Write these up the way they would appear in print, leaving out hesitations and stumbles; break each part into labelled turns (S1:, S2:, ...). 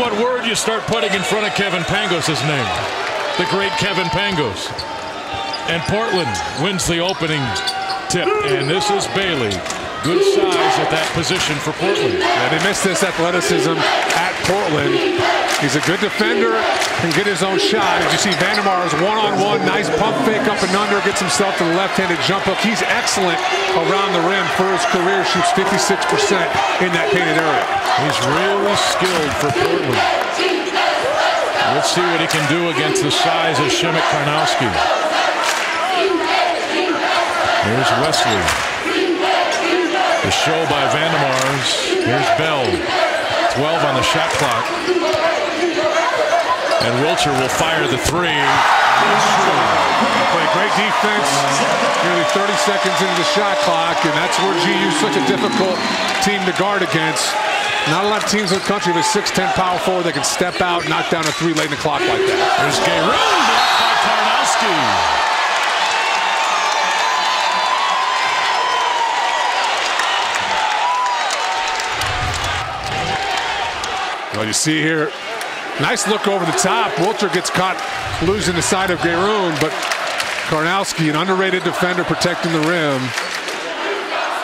S1: what word you start putting in front of Kevin Pangos' name. The great Kevin Pangos. And Portland wins the opening tip. And this is Bailey. Good size at that position for Portland.
S2: Yeah, they missed this athleticism at Portland. He's a good defender, can get his own shot. As you see, Vandermar's one-on-one, nice pump fake up and under, gets himself to the left-handed jump hook. He's excellent around the rim for his career, shoots 56% in that painted area.
S1: He's really skilled for Portland. Let's see what he can do against the size of Shimek Karnowski. Here's Wesley. The show by Vandermar's. Here's Bell. 12 on the shot clock. And Wilcher will fire the three.
S2: They play great defense. Nearly 30 seconds into the shot clock, and that's where GU's such a difficult team to guard against. Not a lot of teams in the country with a 6'10" power forward that can step out, knock down a three late in the clock like that.
S1: There's Garoon blocked by Karnowski.
S2: Well, you see here, nice look over the top. Wilcher gets caught losing the side of Garoon, but Karnowski, an underrated defender protecting the rim,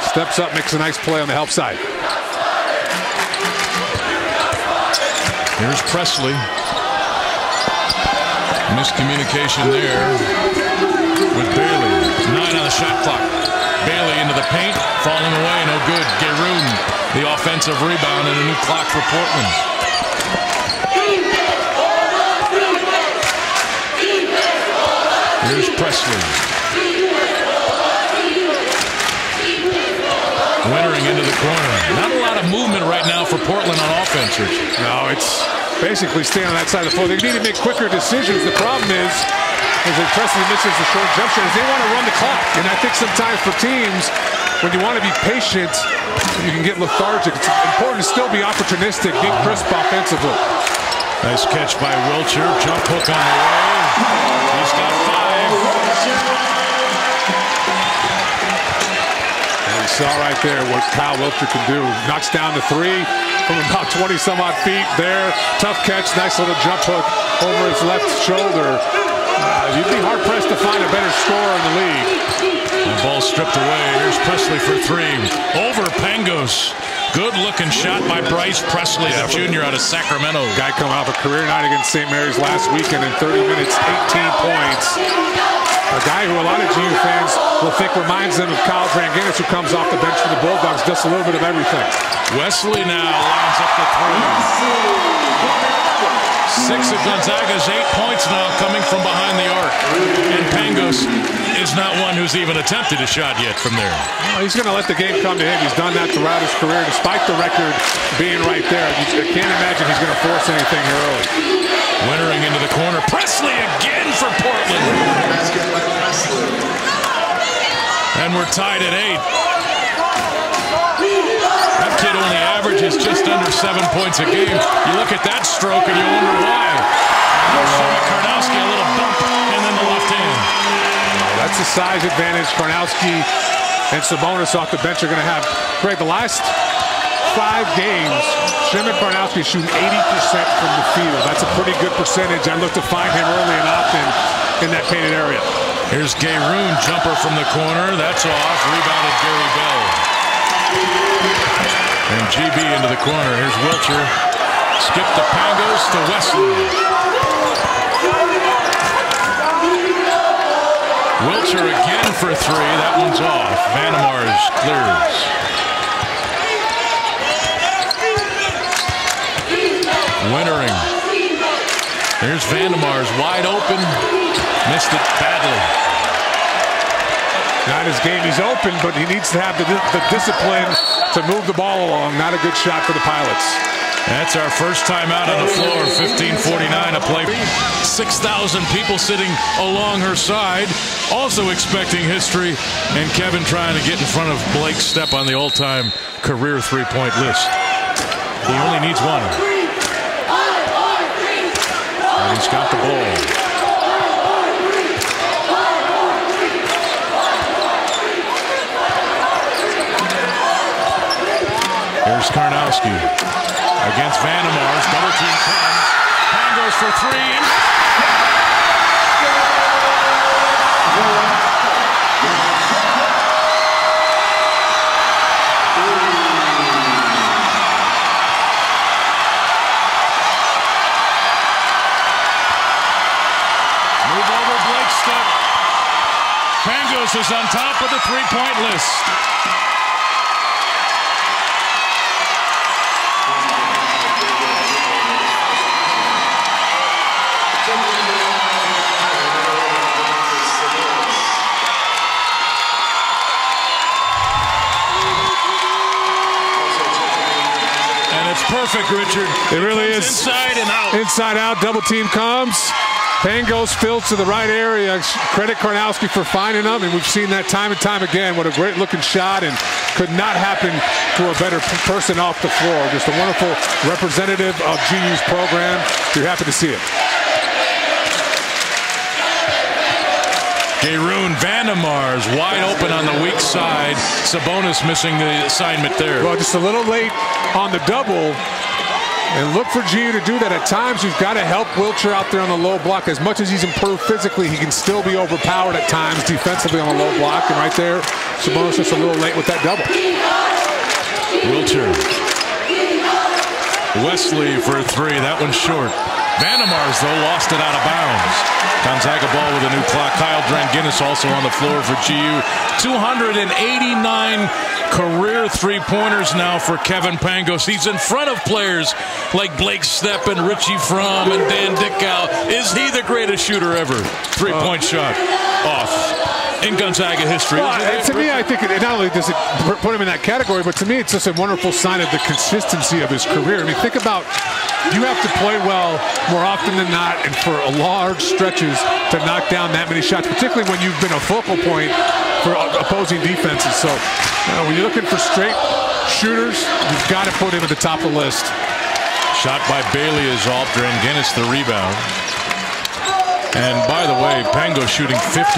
S2: steps up, makes a nice play on the help side.
S1: Here's Presley. Miscommunication there with Bailey. 9 on the shot clock. Bailey into the paint, falling away, no good. Garoon, the offensive rebound, and a new clock for Portland. Here's Presley. Wintering into the corner. Not a lot of movement right now for Portland on offense.
S2: No, it's basically staying on that side of the floor. They need to make quicker decisions. The problem is that Presley misses the short jump shot. They want to run the clock. And I think sometimes for teams, when you want to be patient, you can get lethargic. It's important to still be opportunistic, be crisp offensively.
S1: Nice catch by Wilcher. Jump hook on the way. He's got 5.
S2: And you saw right there what Kyle Wilcher can do. Knocks down the three from about 20 some odd feet there. Tough catch, nice little jump hook over his left shoulder. You'd be hard pressed to find a better scorer in the league.
S1: The ball stripped away. Here's Presley for 3. Over Pangos. Good looking shot by Bryce Presley, the junior out of Sacramento.
S2: Guy coming off a career night against St. Mary's last weekend in 30 minutes, 18 points. A guy who a lot of GU fans will think reminds them of Kyle Dranginis, who comes off the bench for the Bulldogs, does a little bit of everything.
S1: Wesley now lines up the 3. 6 of Gonzaga's 8 points now coming from behind the arc. And Pangos is not one who's even attempted a shot yet from there.
S2: Well, he's going to let the game come to him. He's done that throughout his career, despite the record being right there. I can't imagine he's going to force anything here early.
S1: Wintering into the corner. Presley again for Portland. And we're tied at 8. That kid only averages just under 7 points a game. You look at that stroke and you wonder why. Karnowski, a little bump, and then the left hand.
S2: That's the size advantage Karnowski and Sabonis off the bench are going to have. Greg, the last 5 games, Shimek Karnowski shooting 80% from the field. That's a pretty good percentage. I look to find him early and often in that painted area.
S1: Here's Garoon, jumper from the corner. That's off. Rebounded Gary Bell. And GB into the corner. Here's Wilcher. Skip to Pangos to Wesley. Wilcher again for 3. That one's off. Vandermar's clears. Wintering. Here's Vandermar's wide open. Missed it badly.
S2: Not his game, he's open, but he needs to have the discipline to move the ball along. Not a good shot for the Pilots.
S1: That's our first time out on the floor. 15:49 to play. 6,000 people sitting along her side, also expecting history. And Kevin trying to get in front of Blake's step on the all-time career three-point list. He only needs 1. And he's got the ball. Here's Karnowski. against Vandermar's. Double team comes. Pangos for three. Move over Blake step. Pangos is on top of the three-point list. Perfect, Richard.
S2: It really is.
S1: Inside and out.
S2: Inside out. Double team comes. Pangos fills to the right area. Credit Karnowski for finding them, and we've seen that time and time again. What a great looking shot, and could not happen to a better person off the floor. Just a wonderful representative of GU's program. You're happy to see it.
S1: Garoon, Vandermar's wide open on the weak side. Sabonis missing the assignment there.
S2: Well, just a little late on the double. And look for GU to do that. At times, you've got to help Wilcher out there on the low block. As much as he's improved physically, he can still be overpowered at times defensively on the low block. And right there, Sabonis just a little late with that double.
S1: Wilcher. Wesley for three. That one's short. Vandermar's, though, lost it out of bounds. Gonzaga ball with a new clock. Kyle Dranginis also on the floor for GU. 289 career three-pointers now for Kevin Pangos. He's in front of players like Blake Stepp and Richie Fromm and Dan Dickow. Is he the greatest shooter ever? Three-point shot off in Gonzaga history.
S2: Well, to me, I think not only does it put him in that category, but to me, it's just a wonderful sign of the consistency of his career. I mean, think about, you have to play well more often than not and for large stretches to knock down that many shots, particularly when you've been a focal point for opposing defenses. So when you're looking for straight shooters, you've got to put him at the top of the list.
S1: Shot by Bailey is off. Dranginis the rebound. And by the way, Pangos shooting 53%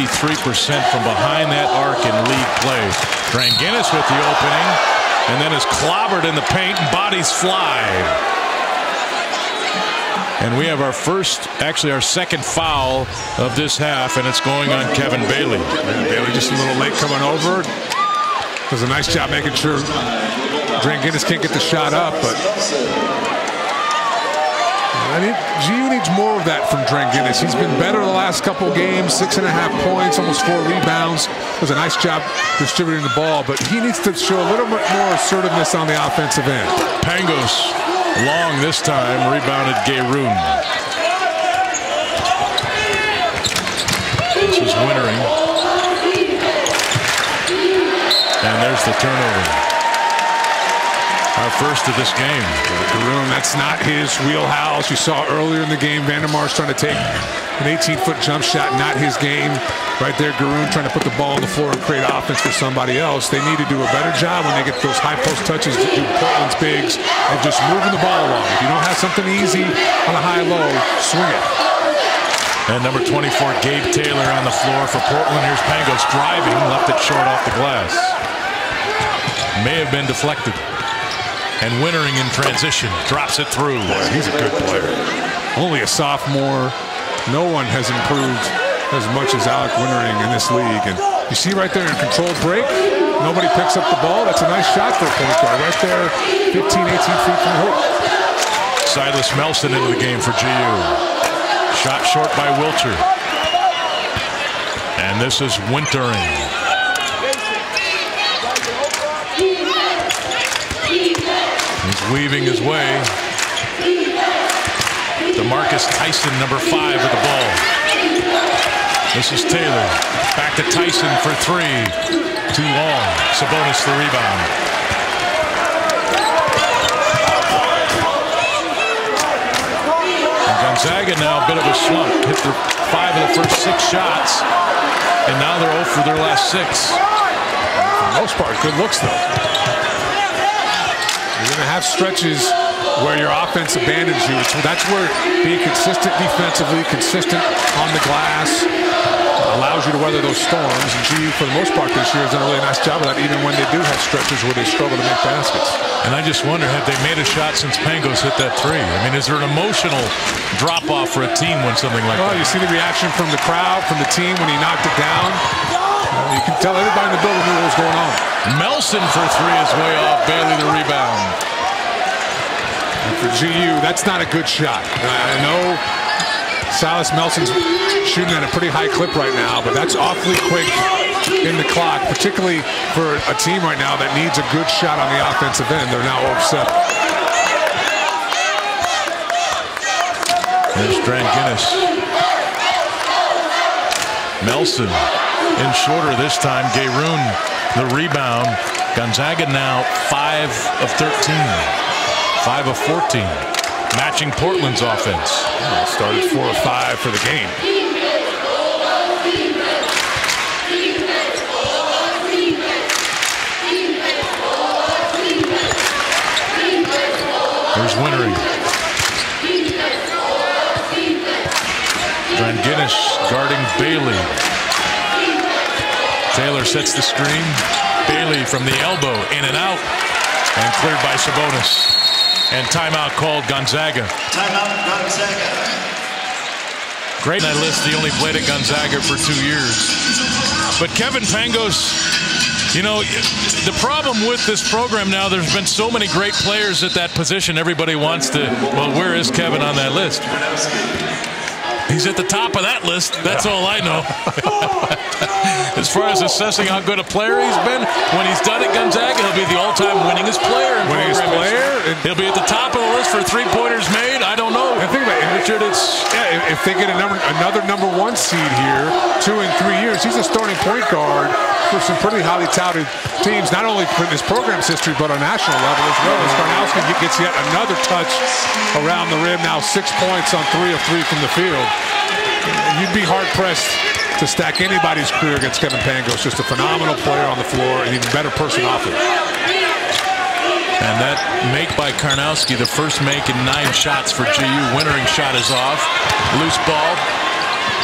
S1: from behind that arc in league play. Dranginis with the opening, and then is clobbered in the paint, and bodies fly. And we have our first, actually our second foul of this half, and it's going on Kevin Bailey.
S2: Bailey just a little late coming over. Does a nice job making sure Dranginis can't get the shot up, but GU needs more of that from Dranginis. He's been better the last couple games, 6.5 points, almost 4 rebounds. Does a nice job distributing the ball, but he needs to show a little bit more assertiveness on the offensive end.
S1: Pangos long this time, rebounded Garoon. This is Wintering. And there's the turnover. Our first of this game.
S2: Garoon, that's not his wheelhouse. You saw earlier in the game, Vandermar's trying to take an 18-foot jump shot, not his game. Right there, Garoon trying to put the ball on the floor and create offense for somebody else. They need to do a better job when they get those high post touches to do Portland's bigs of just moving the ball along. If you don't have something easy on a high-low, swing it.
S1: And number 24, Gabe Taylor on the floor for Portland. Here's Pangos driving, left it short off the glass. May have been deflected. And Wintering in transition, drops it through.
S2: Boy, he's a good player. Only a sophomore. No one has improved as much as Alec Wintering in this league. And you see right there in controlled break, nobody picks up the ball. That's a nice shot for a point guard. Right there, 15, 18 feet from the hoop.
S1: Silas Melson into the game for GU. Shot short by Wilcher. And this is Wintering. He's weaving his way. DeMarcus Tyson, number 5 with the ball. This is Taylor. Back to Tyson for 3. Too long. Sabonis the rebound. And Gonzaga now a bit of a slump. Hit the 5 of the first 6 shots. And now they're 0 for their last 6.
S2: For the most part, good looks though. You're going to have stretches where your offense abandons you. So that's where being consistent defensively, consistent on the glass, allows you to weather those storms. And GU, for the most part this year, has done a really nice job of that, even when they do have stretches where they struggle to make baskets.
S1: And I just wonder, have they made a shot since Pangos hit that three? I mean, is there an emotional drop-off for a team when something like that?
S2: You see the reaction from the crowd, from the team when he knocked it down. You can tell everybody in the building knew what was going on.
S1: Melson for three is way off. Bailey the rebound.
S2: And for GU, that's not a good shot. I know Silas Melson's shooting at a pretty high clip right now, but that's awfully quick in the clock, particularly for a team right now that needs a good shot on the offensive end. They're now 0-7.
S1: There's Dranginis. Melson in shorter this time. Gayroon the rebound. Gonzaga now 5 of 13. 5 of 14. Matching Portland's offense.
S2: Started 4 of 5 for the game.
S1: Here's Winery. Dranginis guarding Bailey. Taylor sets the screen. Bailey from the elbow, in and out, and cleared by Sabonis. And timeout called Gonzaga.
S3: Timeout Gonzaga.
S1: Great on that list. He only played at Gonzaga for 2 years. But Kevin Pangos, you know, the problem with this program now, there's been so many great players at that position. Everybody wants to, well, where is Kevin on that list? He's at the top of that list. That's all I know. As far as assessing how good a player he's been, when he's done at Gonzaga, he'll be the all-time winningest player. He'll be at the top of the list for three-pointers made. I don't know.
S2: And think about it, Richard. If they get another number 1 seed here, 2 in 3 years, he's a starting point guard for some pretty highly touted teams, not only in his program's history, but on national level as well. As Karnowski gets yet another touch around the rim. Now 6 points on 3 of 3 from the field. You'd be hard-pressed to stack anybody's career against Kevin Pangos. Just a phenomenal player on the floor, and even better person off it.
S1: And that make by Karnowski, the first make in 9 shots for GU. Wintering shot is off. Loose ball.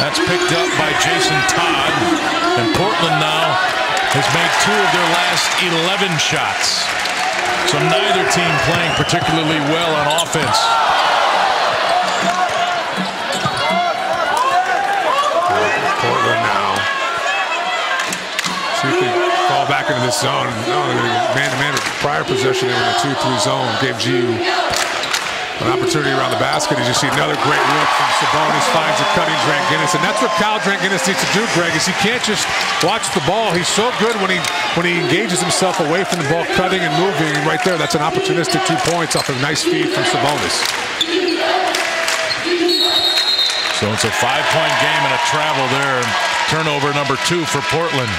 S1: That's picked up by Jason Todd. And Portland now has made 2 of their last 11 shots. So neither team playing particularly well on offense.
S2: Portland now. See if they fall back into this zone. Man-to-man prior possession in the 2-3 zone gave GU an opportunity around the basket. As you see another great look from Sabonis, finds a cutting Dranginis. And that's what Kyle Dranginis needs to do, Greg, is he can't just watch the ball. He's so good when he engages himself away from the ball, cutting and moving. And right there, that's an opportunistic 2 points off a nice feed from Sabonis.
S1: So it's a 5-point game and a travel there. Turnover number 2 for Portland.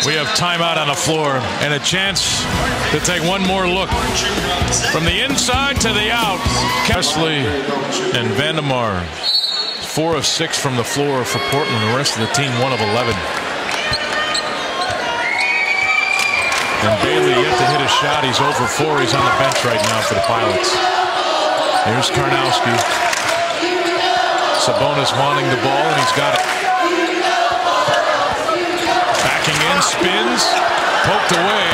S1: We have timeout on the floor and a chance to take one more look. From the inside to the out. Kesley and Vandemar. 4 of 6 from the floor for Portland. The rest of the team 1 of 11. And Bailey yet to hit a shot. He's over 4. He's on the bench right now for the Pilots. Here's Karnowski. Sabonis wanting the ball, and he's got it. Backing in, spins, poked away,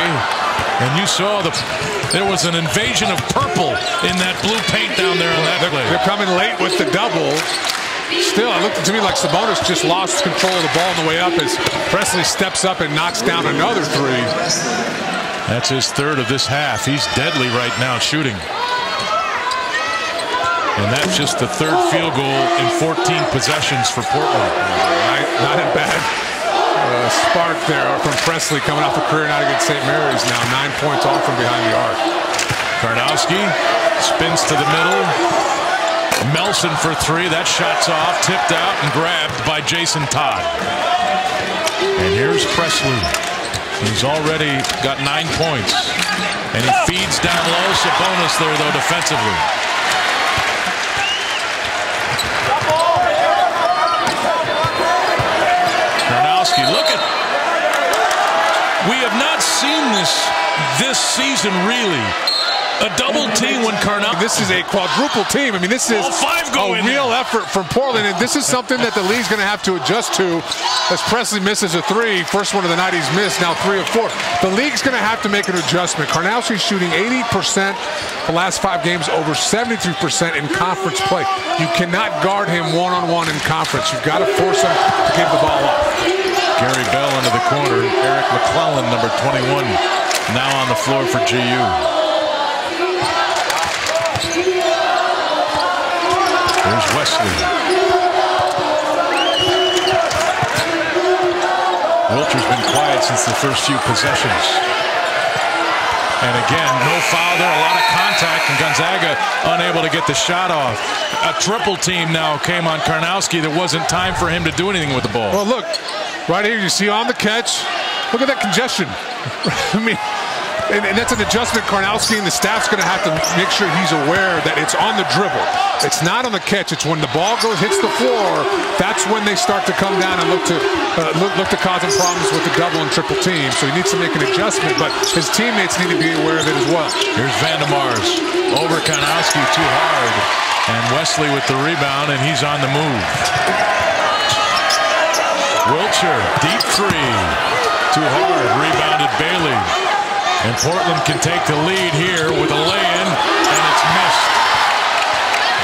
S1: and you saw there was an invasion of purple in that blue paint down there on that play.
S2: They're coming late with the double. Still, it looked to me like Sabonis just lost control of the ball on the way up as Presley steps up and knocks down another 3.
S1: That's his 3rd of this half. He's deadly right now shooting. And that's just the 3rd field goal in 14 possessions for Portland.
S2: Not a bad spark there from Presley coming off a career night against St. Mary's now. 9 points off from behind the arc.
S1: Karnowski spins to the middle. Melson for 3. That shot's off, tipped out, and grabbed by Jason Todd. And here's Presley. He's already got 9 points. And he feeds down low. Sabonis there, though, defensively. Look at, we have not seen this season really. A double team when Karnowski.
S2: This is a quadruple team. I mean, this is a real effort from Portland, and this is something that the league's going to have to adjust to as Presley misses a three. First one of the night he's missed, now 3 of 4. The league's going to have to make an adjustment. Karnowski's shooting 80% the last 5 games, over 73% in conference play. You cannot guard him one-on-one in conference. You've got to force him to give the ball up.
S1: Gary Bell into the corner. Eric McClellan, number 21, now on the floor for GU. There's Wesley. Wilcher's been quiet since the first few possessions. And again, no foul there, a lot of contact, and Gonzaga unable to get the shot off. A triple team now came on Karnowski. There wasn't time for him to do anything with the ball.
S2: Well, look, right here you see on the catch, look at that congestion. I mean, and that's an adjustment Karnowski and the staff's going to have to make sure he's aware that it's on the dribble. It's not on the catch. It's when the ball hits the floor. That's when they start to come down and look to cause him problems with the double and triple team. So he needs to make an adjustment, but his teammates need to be aware of it as well.
S1: Here's Vandemars over Karnowski, too hard, and Wesley with the rebound, and he's on the move. Wilcher, deep three, too hard, rebounded Bailey. And Portland can take the lead here with a lay-in, and it's missed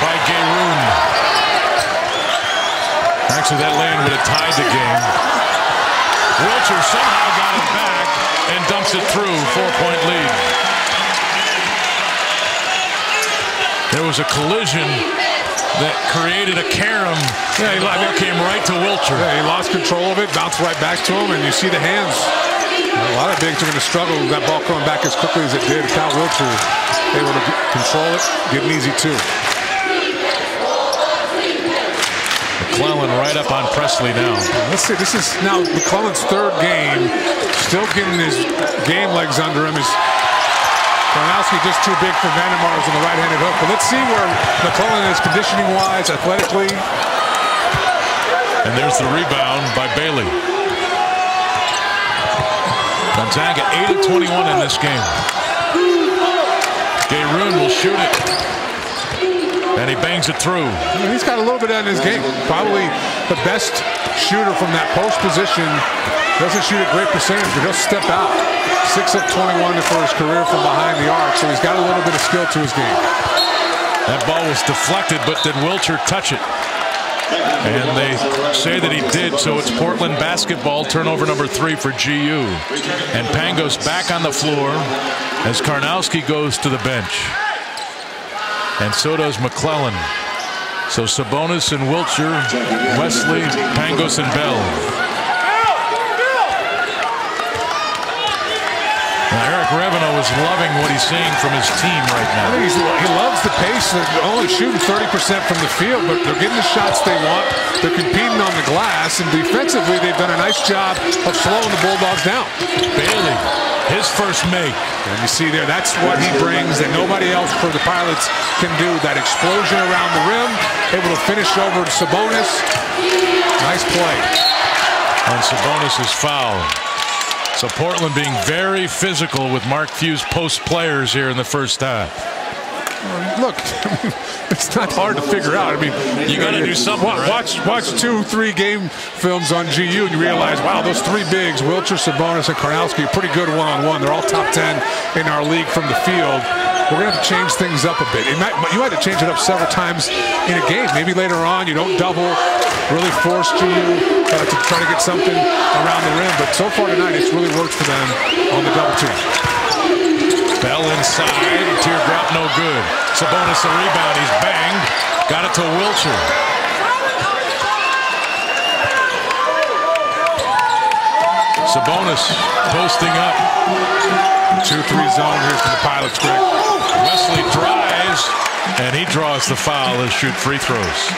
S1: by Garoon. Actually, that lay-in would have tied the game. Wilcher somehow got it back and dumps it through. 4-point lead. There was a collision that created a carom.
S2: Yeah, the ball
S1: came right to Wilcher.
S2: Yeah, he lost control of it, bounced right back to him, and you see the hands. A lot of bigs are going to struggle with that ball coming back as quickly as it did. Cal Wilcher able to control it, get an easy 2.
S1: McClellan right up on Presley now.
S2: Let's see, this is now McClellan's 3rd game. Still getting his game legs under him. Karnowski just too big for Vandemars on the right-handed hook. But let's see where McClellan is conditioning-wise, athletically.
S1: And there's the rebound by Bailey. Gonzaga 8 of 21 in this game. Garoon will shoot it. And he bangs it through.
S2: He's got a little bit in his game. Probably the best shooter from that post position. Doesn't shoot a great percentage, but he'll step out. 6 of 21 for his career from behind the arc, so he's got a little bit of skill to his game.
S1: That ball was deflected, but did Wilcher touch it? And they say that he did, so it's Portland basketball, turnover number 3 for GU. And Pangos back on the floor as Karnowski goes to the bench. And so does McClellan. So Sabonis and Wilcher, Wesley, Pangos, and Bell. Now, Eric Revenant is loving what he's seeing from his team right now.
S2: I think he loves the pace. They're only shooting 30% from the field, but they're getting the shots they want. They're competing on the glass, and defensively, they've done a nice job of slowing the Bulldogs down.
S1: Bailey, his first make.
S2: And you see there, that's what he brings that nobody else for the Pilots can do. That explosion around the rim, able to finish over to Sabonis. Nice play.
S1: And Sabonis is fouled. So Portland being very physical with Mark Few's post players here in the first half.
S2: Look, it's not hard to figure out. I mean,
S1: you got to do something.
S2: Watch 2-3 game films on GU, and you realize, wow, those 3 bigs, Wilcher, Sabonis, and Karnowski, are pretty good one-on-one. They're all top 10 in our league from the field. We're going to have to change things up a bit. You might have to change it up several times in a game. Maybe later on you don't double, really force GU to try to get something around the rim. But so far tonight, it's really worked for them on the double team.
S1: Bell inside, teardrop no good. Sabonis the rebound, he's banged. Got it to Wilcher. Sabonis posting up.
S2: 2-3 zone here for the Pilots, Greg.
S1: Wesley drives, and he draws the foul to shoot free throws.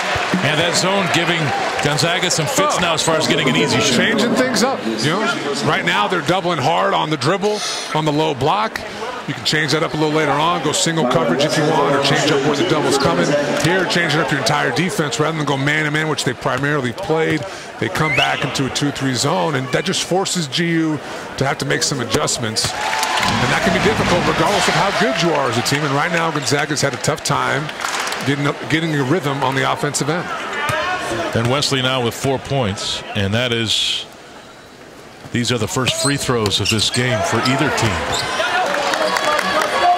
S1: And that zone giving Gonzaga some fits now as far as getting an easy shot.
S2: Changing things up. You know, right now they're doubling hard on the dribble, on the low block. You can change that up a little later on, go single coverage if you want, or change up where the double's coming. Here, changing up your entire defense rather than go man-to-man, which they primarily played. They come back into a 2-3 zone, and that just forces GU to have to make some adjustments. And that can be difficult regardless of how good you are as a team. And right now, Gonzaga's had a tough time getting a rhythm on the offensive end.
S1: And Wesley now with 4 points, and these are the first free throws of this game for either team.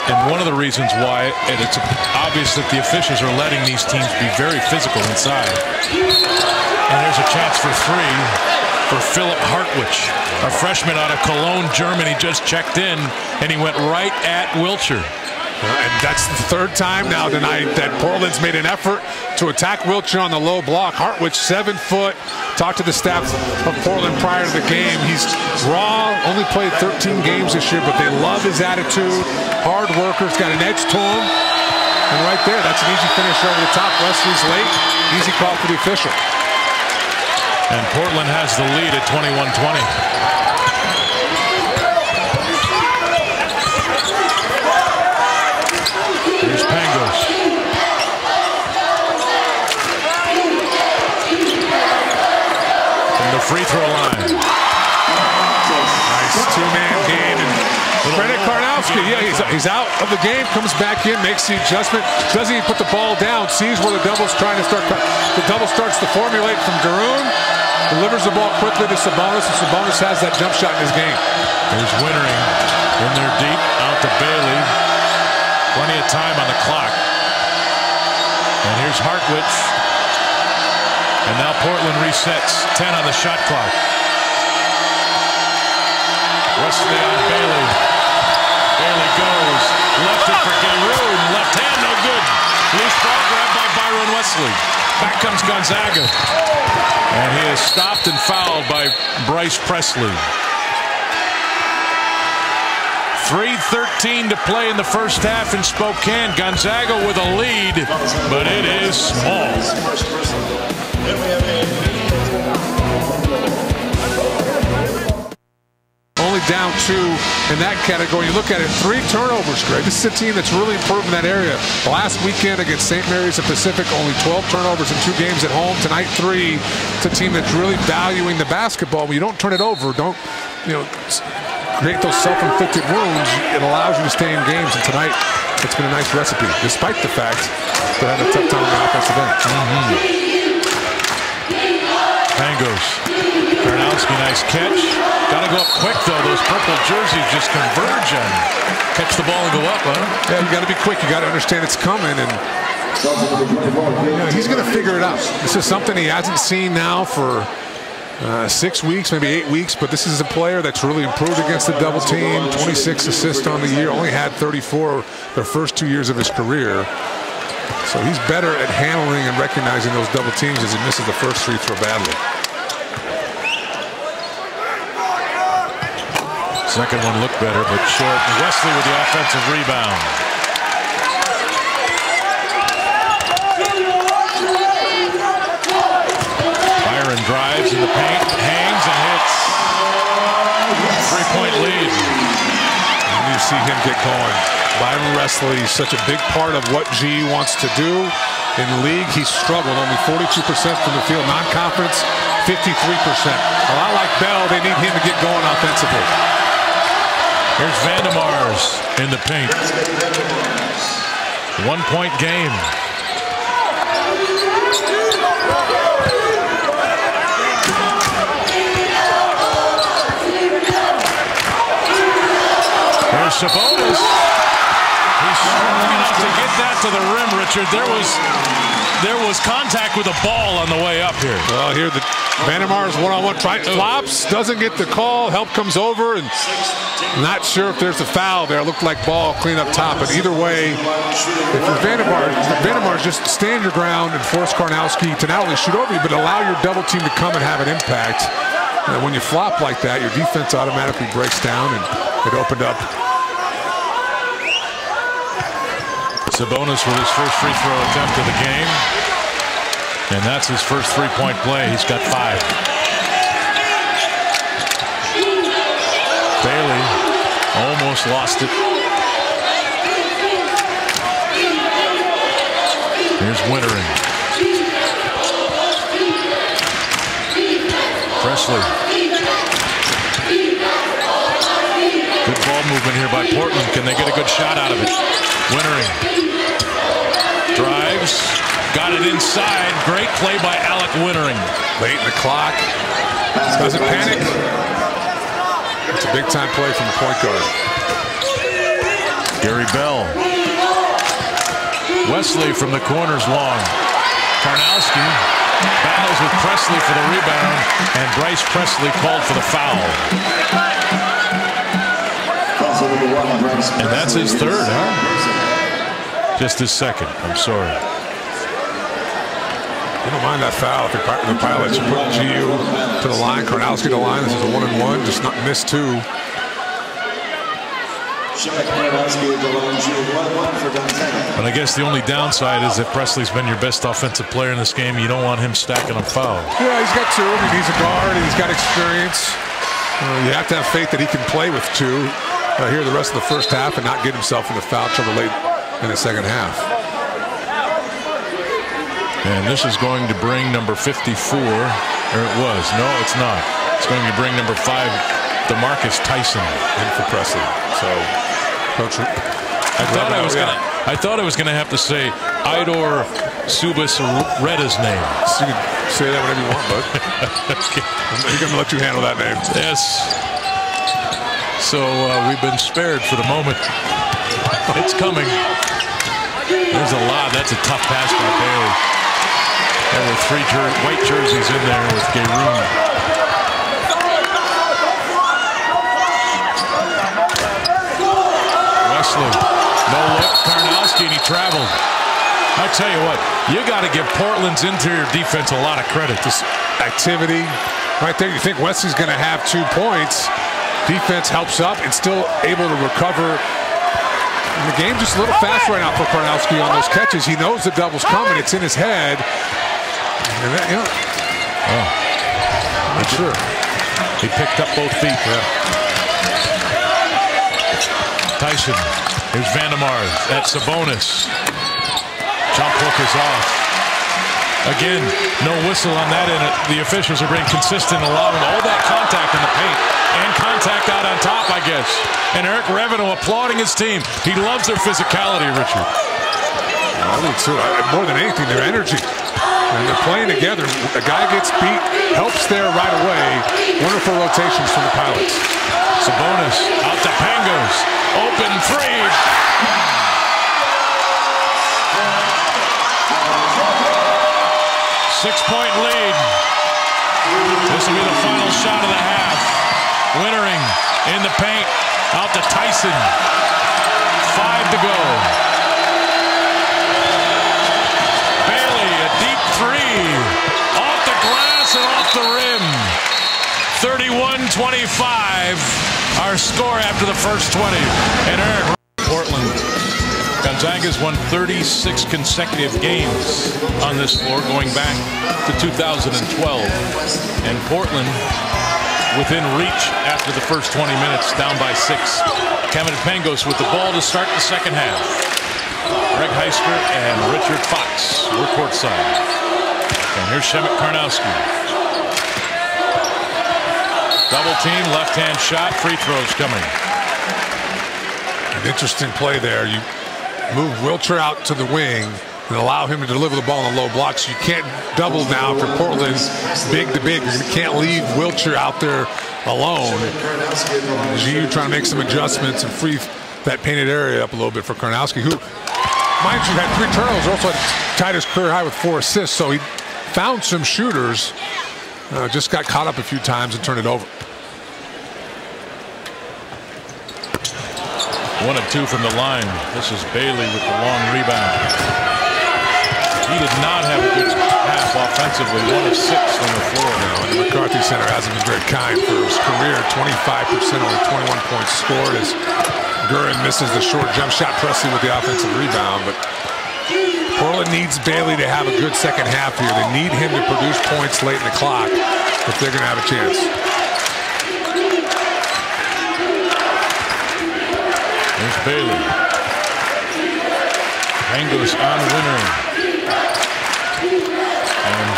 S1: And one of the reasons why, and it's obvious that the officials are letting these teams be very physical inside. And there's a chance for three for Philip Hartwich, a freshman out of Cologne, Germany, just checked in, and he went right at Wilcher.
S2: And that's the third time now tonight that Portland's made an effort to attack Wilcher on the low block. Hartwich, 7 foot. Talked to the staff of Portland prior to the game. He's raw, only played 13 games this year, but they love his attitude. Hard worker, got an edge to him. And right there, that's an easy finish over the top. Wesley's late. Easy call for the official.
S1: And Portland has the lead at 21-20. Here's Pangos. From the free throw line.
S2: Nice two-man game. And credit Karnowski. Yeah, he's out of the game. Comes back in, makes the adjustment. Doesn't even put the ball down. Sees where the double's trying to start. The double starts to formulate from Garoon. Delivers the ball quickly to Sabonis, and Sabonis has that jump shot in his game.
S1: There's Wintering in there deep, out to Bailey. Plenty of time on the clock. And here's Hartwich. And now Portland resets. 10 on the shot clock. Wesley on Bailey. Bailey goes. Left it for Garoon. Left hand, no good. Loose ball grabbed by Byron Wesley. Back comes Gonzaga. And he is stopped and fouled by Bryce Presley. 3:13 to play in the first half in Spokane. Gonzaga with a lead, but it is small.
S2: Only down 2 in that category. You look at it, 3 turnovers, Greg. This is a team that's really improved in that area. Last weekend against St. Mary's of Pacific, only 12 turnovers in 2 games at home. Tonight, 3. It's a team that's really valuing the basketball. When you don't turn it over, don't, create those self-inflicted wounds, it allows you to stay in games. And tonight, it's been a nice recipe, despite the fact they're having a tough time on the offensive end.
S1: Pangos. Karnowski, nice catch. Got to go up quick, though. Those purple jerseys just converge and catch the ball and go up, huh?
S2: Yeah, you got to be quick. You got to understand it's coming, and he's going to figure it out. This is something he hasn't seen now for 6 weeks, maybe 8 weeks, but this is a player that's really improved against the double team. 26 assists on the year, only had 34 the first 2 years of his career. So he's better at handling and recognizing those double teams as he misses the first free throw badly.
S1: Second one looked better, but short. Wesley with the offensive rebound. Byron drives in the paint, hangs and hits. 3-point lead.
S2: And you see him get going. Byron Wesley is such a big part of what G wants to do. In the league, he's struggled. Only 42% from the field. Non-conference, 53%. A lot like Bell, they need him to get going offensively.
S1: Here's Vandemars in the paint. 1-point game. There's Sabonis. He's strong enough to get that to the rim, Richard. There was contact with a ball on the way up here.
S2: Well, here the Vandemars one-on-one flops, doesn't get the call. Help comes over, and not sure if there's a foul there. It looked like ball clean up top, but either way, if you're Vandemars, just stand your ground and force Karnowski to not only shoot over you, but allow your double team to come and have an impact. And when you flop like that, your defense automatically breaks down, and it opened up.
S1: Sabonis with his first free throw attempt of the game. And that's his first 3-point play. He's got 5. Bailey almost lost it. Here's Wintering. Presley. Good ball movement here by Portland. Can they get a good shot out of it? Wintering drives, got it inside. Great play by Alec Wintering.
S2: Late in the clock. Doesn't panic. It's a big-time play from the point guard.
S1: Gary Bell. Wesley from the corners long. Karnowski battles with Presley for the rebound, and Bryce Presley called for the foul. And that's his third, huh? Just his second. I'm sorry.
S2: I don't mind that foul if the Pilots put GU to the line, Karnowski to the line. This is a 1-and-1, just not miss two.
S1: But I guess the only downside is that Presley's been your best offensive player in this game. You don't want him stacking on fouls.
S2: Yeah, he's got two. He's a guard, and he's got experience. You have to have faith that he can play with two here the rest of the first half and not get himself into foul trouble late in the second half.
S1: And this is going to bring number 54, or it was. No, it's not. It's going to bring number 5, DeMarcus Tyson,
S2: in for Presley. So, Coach,
S1: I thought I was gonna have to say Idor Subas Reda's name.
S2: So you can say that whenever you want, bud. He's gonna let you handle that name.
S1: Yes. So we've been spared for the moment. It's coming. There's a lot. That's a tough pass by Bailey. There were 3 white jerseys in there with Garoon. Wesley, no look, Karnowski, and he traveled. I tell you what, you got to give Portland's interior defense a lot of credit.
S2: This activity right there. You think Wesley's going to have 2 points. Defense helps up and still able to recover. And the game just a little fast right now for Karnowski on those catches. He knows the double's coming. It's in his head. And that, you know, not sure.
S1: He picked up both feet.
S2: Yeah.
S1: Tyson. Here's Vandemar at Sabonis. Jump hook is off. Again, no whistle on that, and the officials are being consistent, allowing all that contact in the paint and contact out on top, I guess. And Eric Revenue applauding his team. He loves their physicality, Richard.
S2: I do too. More than anything, their energy. And they're playing together. A guy gets beat, helps there right away. Wonderful rotations from the Pilots.
S1: Sabonis out to Pangos. Open 3. 6-point lead. This will be the final shot of the half. Wintering in the paint. Out to Tyson. 5 to go. Bailey, a deep 3. Off the glass and off the rim. 31-25. Our score after the first 20. And Eric, Portland. Gonzaga's won 36 consecutive games on this floor going back to 2012. And Portland within reach after the first 20 minutes, down by 6. Kevin Pangos with the ball to start the second half. Greg Heisker and Richard Fox were courtside. And here's Shemek Karnowski. Double team, left-hand shot, free throws coming.
S2: An interesting play there. You move Wilcher out to the wing and allow him to deliver the ball in the low blocks. You can't double now for Portland big to big. You can't leave Wilcher out there alone. GU trying to make some adjustments and free that painted area up a little bit for Karnowski, who, mind you, had 3 turnovers, also tied his career high with 4 assists, so he found some shooters, just got caught up a few times and turned it over.
S1: 1 of 2 from the line. This is Bailey with the long rebound. He did not have a good half offensively. 1 of 6 on the floor.
S2: And the McCARTHEY Center hasn't been very kind for his career. 25%, only 21 points scored as Gurin misses the short jump shot. Presley with the offensive rebound. But Portland needs Bailey to have a good second half here. They need him to produce points late in the clock if they're going to have a chance.
S1: There's Bailey. Pangos on Wintering. And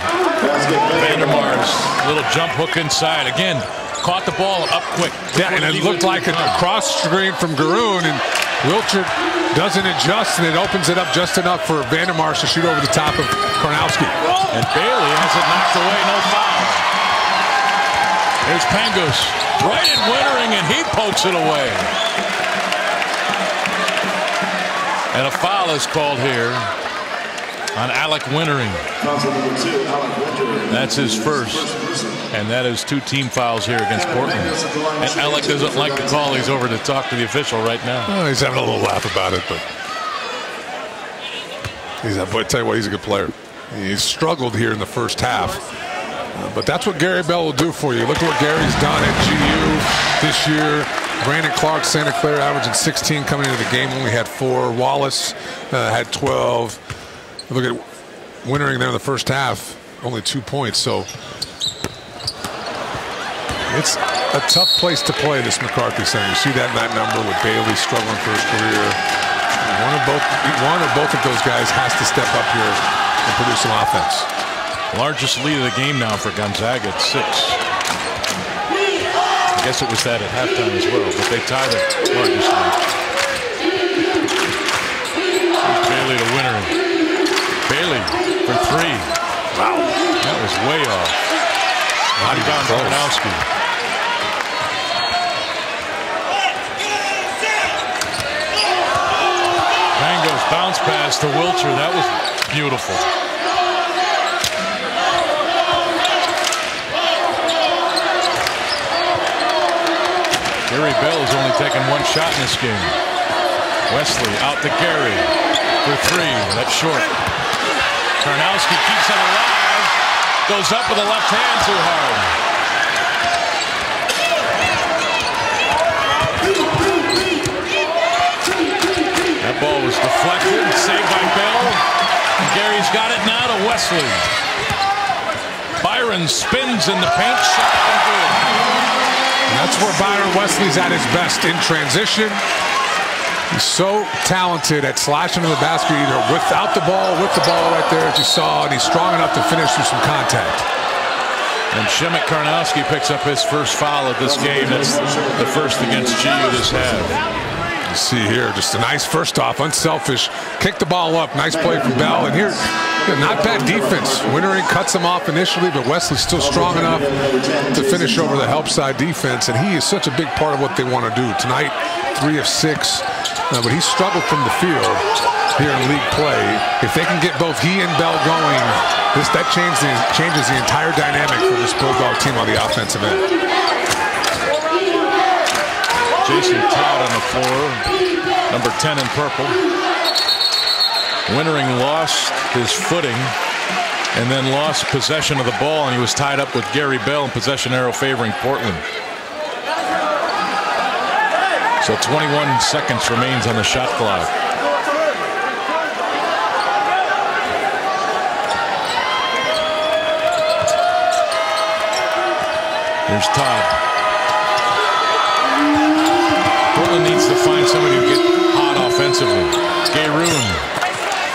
S1: Vandermar's little jump hook inside. Again, caught the ball up quick.
S2: Yeah, and it looked like a cross screen from Garoon, and Wilcher doesn't adjust, and it opens it up just enough for Vandermars to shoot over the top of Karnowski.
S1: And Bailey has it knocked away, no foul. There's Pangos right in Wintering, and he pokes it away. And a foul is called here on Alec Wintering. That's his first. And that is 2 team fouls here against Portland. And Alec doesn't like the call. He's over to talk to the official right now.
S2: Oh, he's having a little laugh about it, but I tell you what, he's a good player. He's struggled here in the first half. But that's what Gary Bell will do for you. Look at what Gary's done at GU this year. Brandon Clark, Santa Clara, averaging 16 coming into the game. Only had 4. Wallace had 12. Look at Wintering there in the first half. Only 2 points. So it's a tough place to play, this McCarthy Center. You see that in that number with Bailey struggling for his career. One or both of those guys has to step up here and produce some offense.
S1: Largest lead of the game now for Gonzaga at 6. I guess it was that at halftime as well, but they tied the largest lead. Bailey to Wintering. Bailey for 3. Wow. That was way off. Not even Karnowski. Pangos bounce pass to Wilcher. That was beautiful. Gary Bell has only taken 1 shot in this game. Wesley out to Gary for 3. That's short. Karnowski keeps it alive. Goes up with the left hand too hard. That ball was deflected, saved by Bell. And Gary's got it now to Wesley. Byron spins in the paint, shot and good.
S2: And that's where Byron Wesley's at his best, in transition. He's so talented at slashing to the basket, either without the ball, with the ball right there, as you saw, and he's strong enough to finish through some contact.
S1: And Shemek Karnowski picks up his first foul of this game. That's the first against GU this half.
S2: You see here, just a nice first off, unselfish, kick the ball up, nice play from Bell, and here, not bad defense. Wintering cuts him off initially, but Wesley's still strong enough to finish over the help side defense, and he is such a big part of what they want to do. Tonight, 3 of 6, but he struggled from the field here in league play. If they can get both he and Bell going, that changes the entire dynamic for this Bulldog team on the offensive end.
S1: Jason Todd on the floor, number 10 in purple. Wintering lost his footing and then lost possession of the ball, and he was tied up with Gary Bell in possession arrow favoring Portland. So 21 seconds remains on the shot clock. Here's Todd. Portland needs to find somebody to get hot offensively. Garoon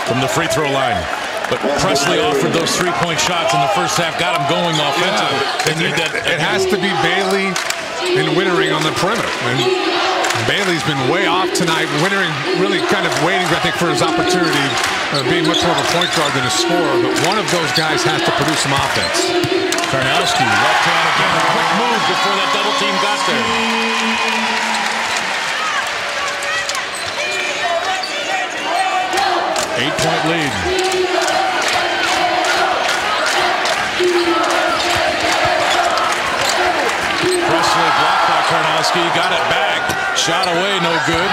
S1: from the free throw line. But Presley offered those 3-point shots in the first half, got him going offensively. They need that.
S2: It has to be Bailey and Wintering on the perimeter. And Bailey's been way off tonight. Wintering really kind of waiting, I think, for his opportunity, being much more of a point guard than a scorer. But one of those guys has to produce some offense.
S1: Karnowski, left hand again, a quick move before that double team got there. 8-point lead. Presley blocked by Karnowski, got it back, shot away, no good.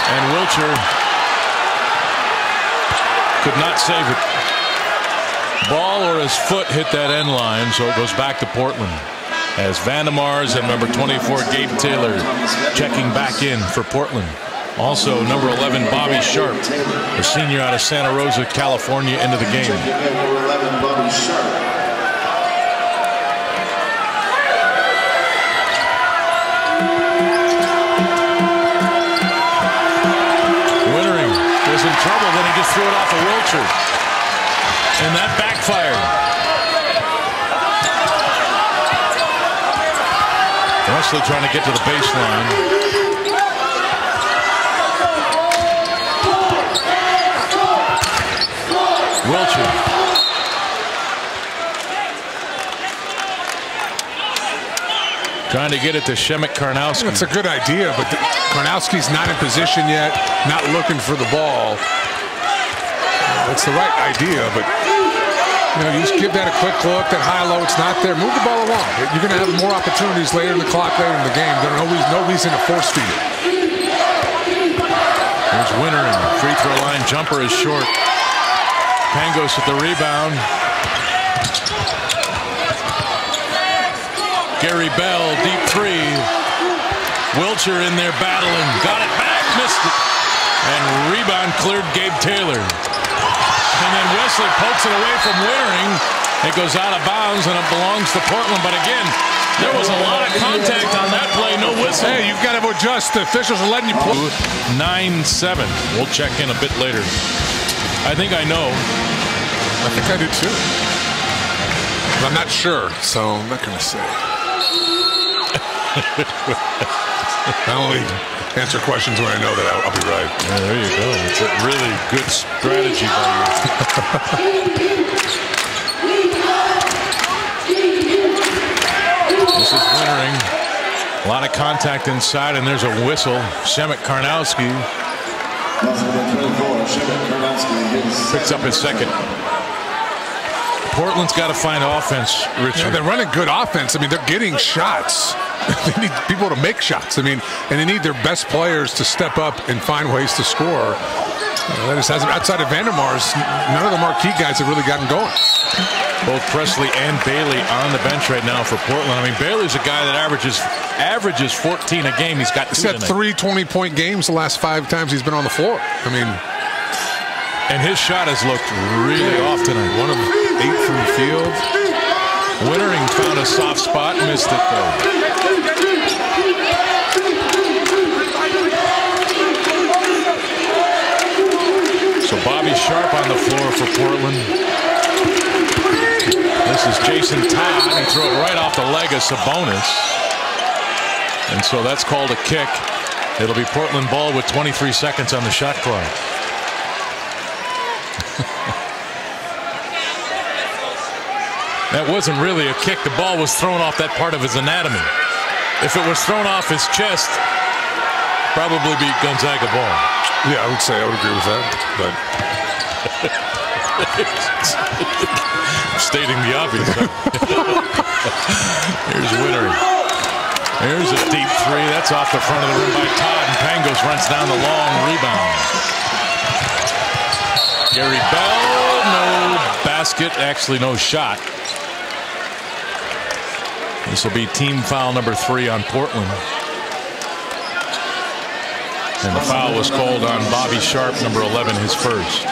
S1: And Wilcher could not save it. Ball or his foot hit that end line, so it goes back to Portland. As Vandermars and number 24 Gabe Taylor checking back in for Portland. Also, number 11, Bobby Sharp, a senior out of Santa Rosa, California, into the game. Wintering was in trouble, then he just threw it off of Wilcher. And that backfired. Wesley trying to get to the baseline. Wilcher. Trying to get it to Karnowski.
S2: That's a good idea, but Karnowski's not in position yet, not looking for the ball. That's the right idea, but you just give that a quick look, that high-low, it's not there. Move the ball along. You're going to have more opportunities later in the clock, later in the game. There's no reason to force feed it.
S1: There's Winter, and free throw line jumper is short. Pangos with the rebound. Gary Bell, deep three. Wilcher in there battling. Got it back, missed it. And rebound cleared Gabe Taylor. And then Wesley pokes it away from Wittering. It goes out of bounds, and it belongs to Portland. But again, there was a lot of contact on that play. No whistle.
S2: Hey, you've got to adjust. The officials are letting you play.
S1: 9-7. We'll check in a bit later. I think I know.
S2: I think I do too. But I'm not sure, so I'm not going to say. I only answer questions when I know that I'll be right.
S1: Yeah, there you go. It's a really good strategy by you. This is Wittering. A lot of contact inside, and there's a whistle. Karnowski picks up his second. Portland's got to find offense, Richard.
S2: Yeah, they're running good offense. I mean, they're getting shots. They need people to make shots. I mean, and they need their best players to step up and find ways to score. That just hasn't, outside of Vandermar's, none of the marquee guys have really gotten going.
S1: Both Presley and Bailey on the bench right now for Portland. I mean, Bailey's a guy that averages 14 a game. He's got
S2: had 3 20-point games the last 5 times he's been on the floor. I mean,
S1: and his shot has looked really off tonight.
S2: 1 of 8 from the field.
S1: Wittering found a soft spot, missed it though. So Bobby Sharp on the floor for Portland. This is Jason Todd. He threw it right off the leg of Sabonis. And so that's called a kick. It'll be Portland ball with 23 seconds on the shot clock. That wasn't really a kick. The ball was thrown off that part of his anatomy. If it was thrown off his chest, probably be Gonzaga ball.
S2: Yeah, I would agree with that. But
S1: stating the obvious. Here's Wittering. Here's a deep three. That's off the front of the rim by Todd, and Pangos runs down the long rebound. Gary Bell, no basket, actually no shot. This will be team foul number 3 on Portland. And the foul was called on Bobby Sharp, number 11, his first.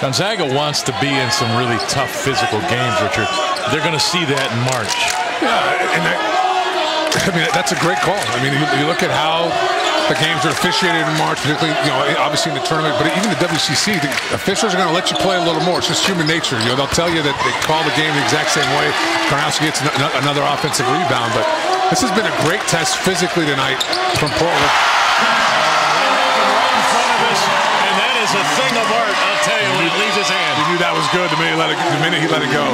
S1: Gonzaga wants to be in some really tough physical games, Richard. They're going to see that in March.
S2: Yeah, and I mean, that's a great call. I mean, you look at how the games are officiated in March, particularly, obviously in the tournament, but even the WCC, the officials are going to let you play a little more. It's just human nature. They'll tell you that they call the game the exact same way. Karnowski gets another offensive rebound, but this has been a great test physically tonight from Portland.
S1: Right in front of us, and that is a thing of art, I'll tell you, when it leaves his hand.
S2: You knew that was good the minute he let it go.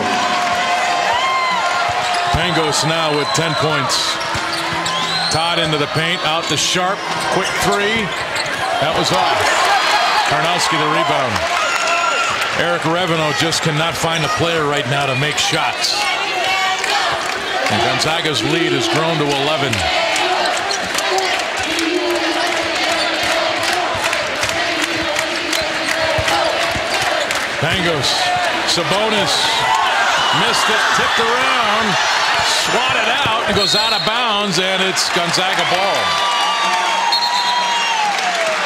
S1: Pangos now with 10 points. Todd into the paint, out to Sharp, quick three. That was off. Karnowski the rebound. Eric Reveno just cannot find a player right now to make shots. And Gonzaga's lead has grown to 11. Pangos, Sabonis, missed it, tipped around, swatted out, and goes out of bounds, and it's Gonzaga ball.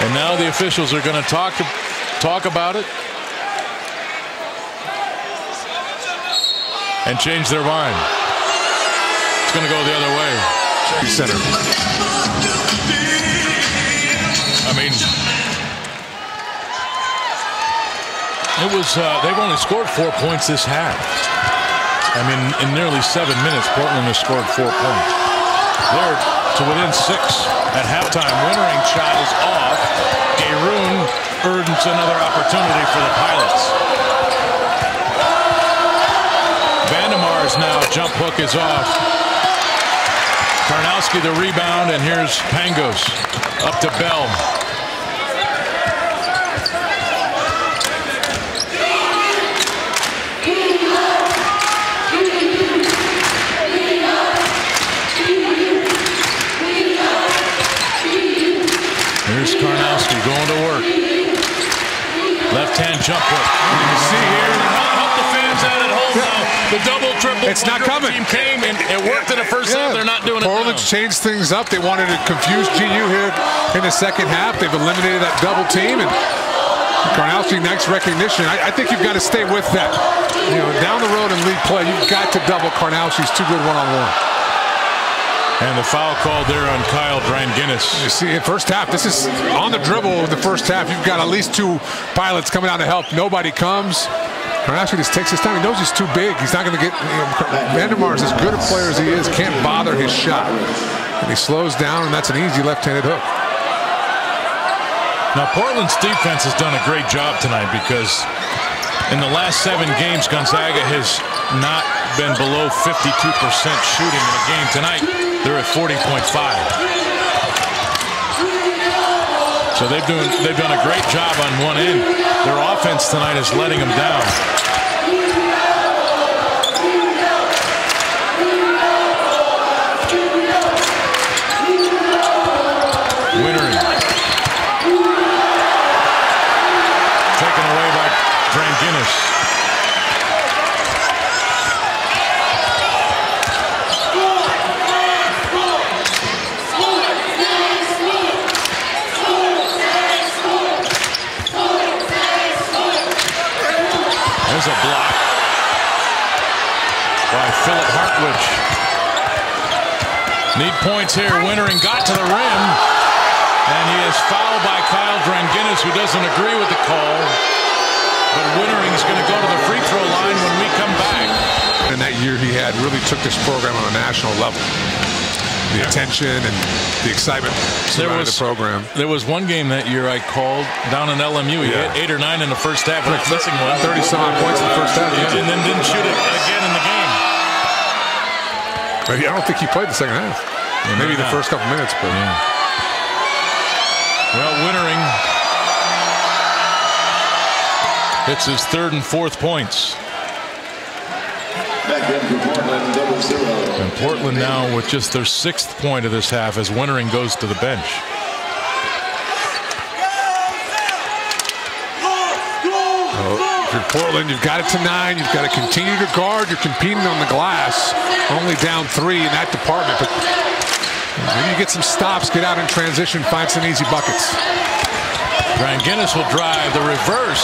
S1: And now the officials are going to talk about it and change their mind. It's going to go the other way.
S2: Center.
S1: I mean, It was, they've only scored 4 points this half. I mean, in nearly 7 minutes, Portland has scored 4 points. They're to within 6 at halftime. Wintering shot is off. Garoon earns another opportunity for the Pilots. Vandemar's now jump hook is off. Karnowski the rebound, and here's Pangos up to Bell. Here's Karnowski going to work. Left-hand jump hook.
S2: You see here.
S1: Help the fans out at home now. The double, triple.
S2: It's not coming.
S1: Team came and it worked in the first half. They're not doing it now.
S2: Portland's changed things up. They wanted to confuse GU here in the second half. They've eliminated that double team. And Karnowski, nice recognition. I think you've got to stay with that. You know, down the road in league play, you've got to double Karnowski's too good one-on-one.
S1: And the foul called there on Kyle Dranginis.
S2: You see, in first half, this is on the dribble in the first half. You've got at least 2 Pilots coming out to help. Nobody comes. Karnowski just takes his time. He knows he's too big. He's not going to get, Vandemar's as good a player as he is, can't bother his shot. And he slows down, and that's an easy left-handed hook.
S1: Now, Portland's defense has done a great job tonight because in the last 7 games, Gonzaga has not been below 52% shooting in a game. Tonight, they're at 40.5. So they've done a great job on one end. Their offense tonight is letting them down. Wintering. Taken away by Dranginis. There's a block by Philip Hartwich. Need points here. Wintering got to the rim, and he is fouled by Kyle Dranginis, who doesn't agree with the call. But Wintering's going to go to the free throw line when we come back.
S2: And that year he had really took this program on a national level. The attention and the excitement surrounding the program.
S1: There was one game that year I called down in LMU. He hit 8 or 9 in the first half. Like missing one.
S2: 30-some points in the first half.
S1: Yeah. And then didn't shoot it again in the game.
S2: But I don't think he played the second half. Yeah, maybe the first couple minutes. But
S1: well, Wintering hits his 3rd and 4th points.
S3: Back in for Portland, 0-0.
S1: And Portland now with just their 6th point of this half as Wintering goes to the bench.
S2: If you're Portland, you've got it to 9. You've got to continue to guard. You're competing on the glass. Only down 3 in that department. But maybe you get some stops, get out in transition, find some easy buckets.
S1: Dranginis will drive the reverse.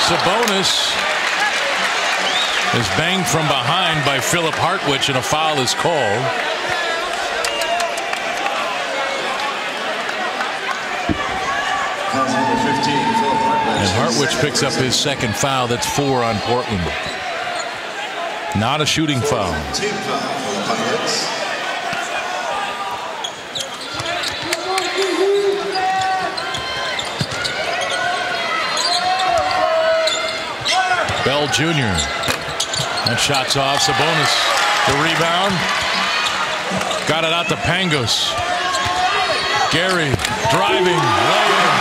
S1: Sabonis is banged from behind by Philip Hartwich, and a foul is called. And Hartwich picks up his 2nd foul. That's 4 on Portland. Not a shooting foul.
S3: Team foul for the Pirates.
S1: Bell Jr. That shot's off. Sabonis, the rebound. Got it out to Pangos. Gary driving, laying.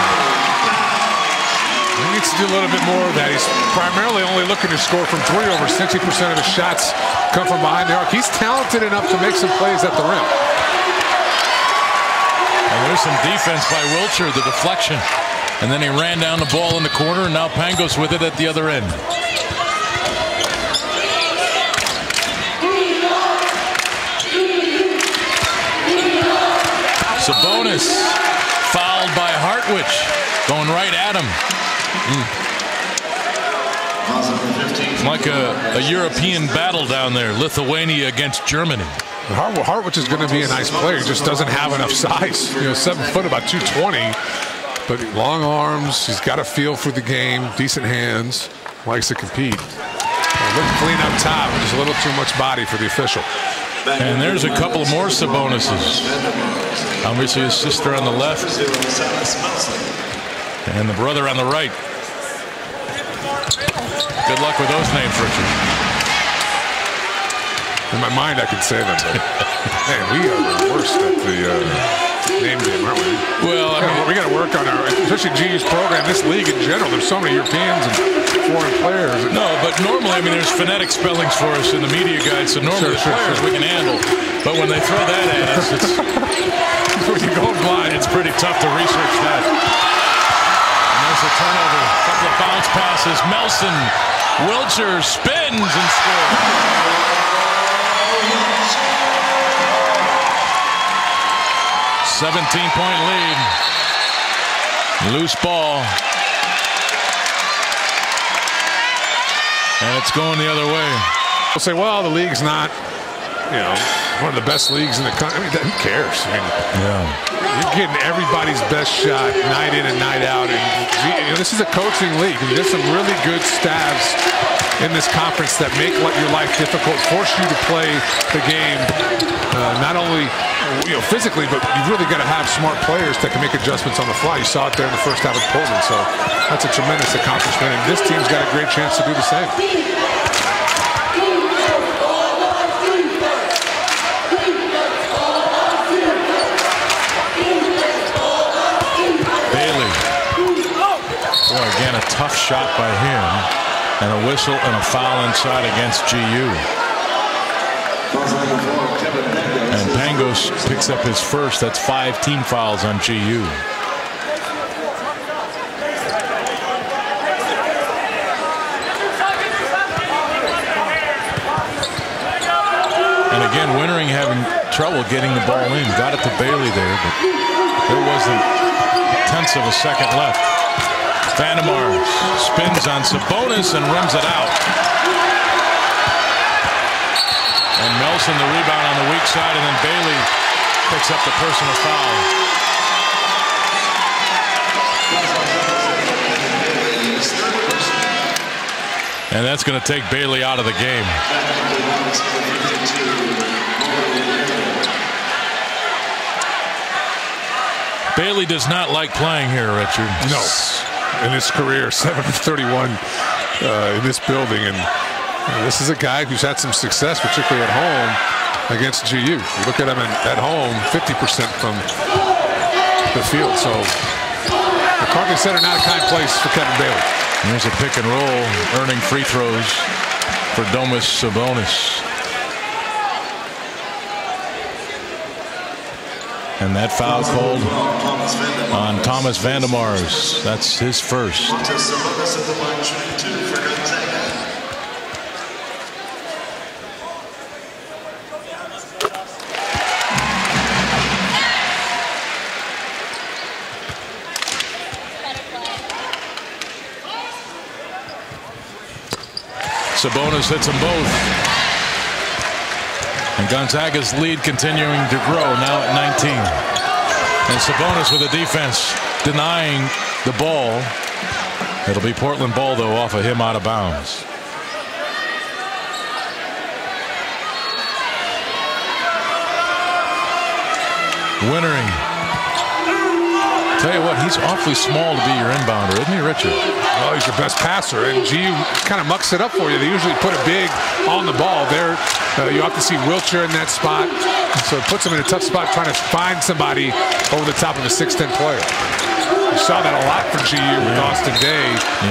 S2: He needs to do a little bit more of that. He's primarily only looking to score from 3. Over 60% of his shots come from behind the arc. He's talented enough to make some plays at the rim.
S1: And there's some defense by Wiltshire, the deflection. And then he ran down the ball in the corner, and now Pangos with it at the other end. Sabonis fouled by Hartwich, going right at him. Like a European battle down there, Lithuania against Germany.
S2: Hartwich is going to be a nice player. He just doesn't have enough size. You know, 7 foot, about 220. But long arms, he's got a feel for the game, decent hands, likes to compete. Looking clean up top, just a little too much body for the official.
S1: And there's a couple more Sabonis's. Obviously his sister on the left and the brother on the right. Good luck with those names, Richard.
S2: In my mind, I can say them, but man, we are the worst at the name game, aren't we?
S1: Well, I mean,
S2: we got to work on our, especially GU's program, this league in general. There's so many Europeans and foreign players.
S1: No, but normally, I mean, there's phonetic spellings for us in the media guide, so normally the players we can handle. But when they throw that at us, it's
S2: when you go blind,
S1: it's pretty tough to research that. And there's a turnover, a couple of bounce passes. Melson, Wilcher spins and scores. 17-point lead. Loose ball. And it's going the other way.
S2: We'll say, well, the league's not, one of the best leagues in the country. I mean, who cares? I mean, you're getting everybody's best shot night in and night out. And this is a coaching league. I mean, there's some really good staffs in this conference that make your life difficult, force you to play the game, not only physically, but you've really got to have smart players that can make adjustments on the fly. You saw it there in the first half of Portland, so that's a tremendous accomplishment, and this team's got a great chance to do the same.
S1: Bailey. Boy, again, a tough shot by him, and a whistle and a foul inside against GU. And Pangos picks up his first. That's 5 team fouls on GU. And again, Wintering having trouble getting the ball in. Got it to Bailey there, but there wasn't tenths of a second left. Vandemar spins on Sabonis and rims it out. And Melson the rebound on the weak side, and then Bailey picks up the personal foul. And that's going to take Bailey out of the game. Bailey does not like playing here, Richard.
S2: No. In his career, 7 of 31 in this building, and this is a guy who's had some success, particularly at home against GU. You look at him at home, 50% from the field. So McCarthy Center, not a kind place for Kevin Bailey.
S1: There's a pick and roll, earning free throws for Domas Sabonis. And that foul called on Thomas Vandemars. That's his first. Sabonis hits them both. And Gonzaga's lead continuing to grow, now at 19. And Sabonis with the defense denying the ball. It'll be Portland ball, though, off of him out of bounds. Wintering. Tell you what, he's awfully small to be your inbounder, isn't he, Richard?
S2: Well, he's your best passer, and GU kind of mucks it up for you. They usually put a big on the ball. There, you have to see Wilcher in that spot, so it puts him in a tough spot trying to find somebody over the top of a 6'10" player. You saw that a lot for GU with Austin Day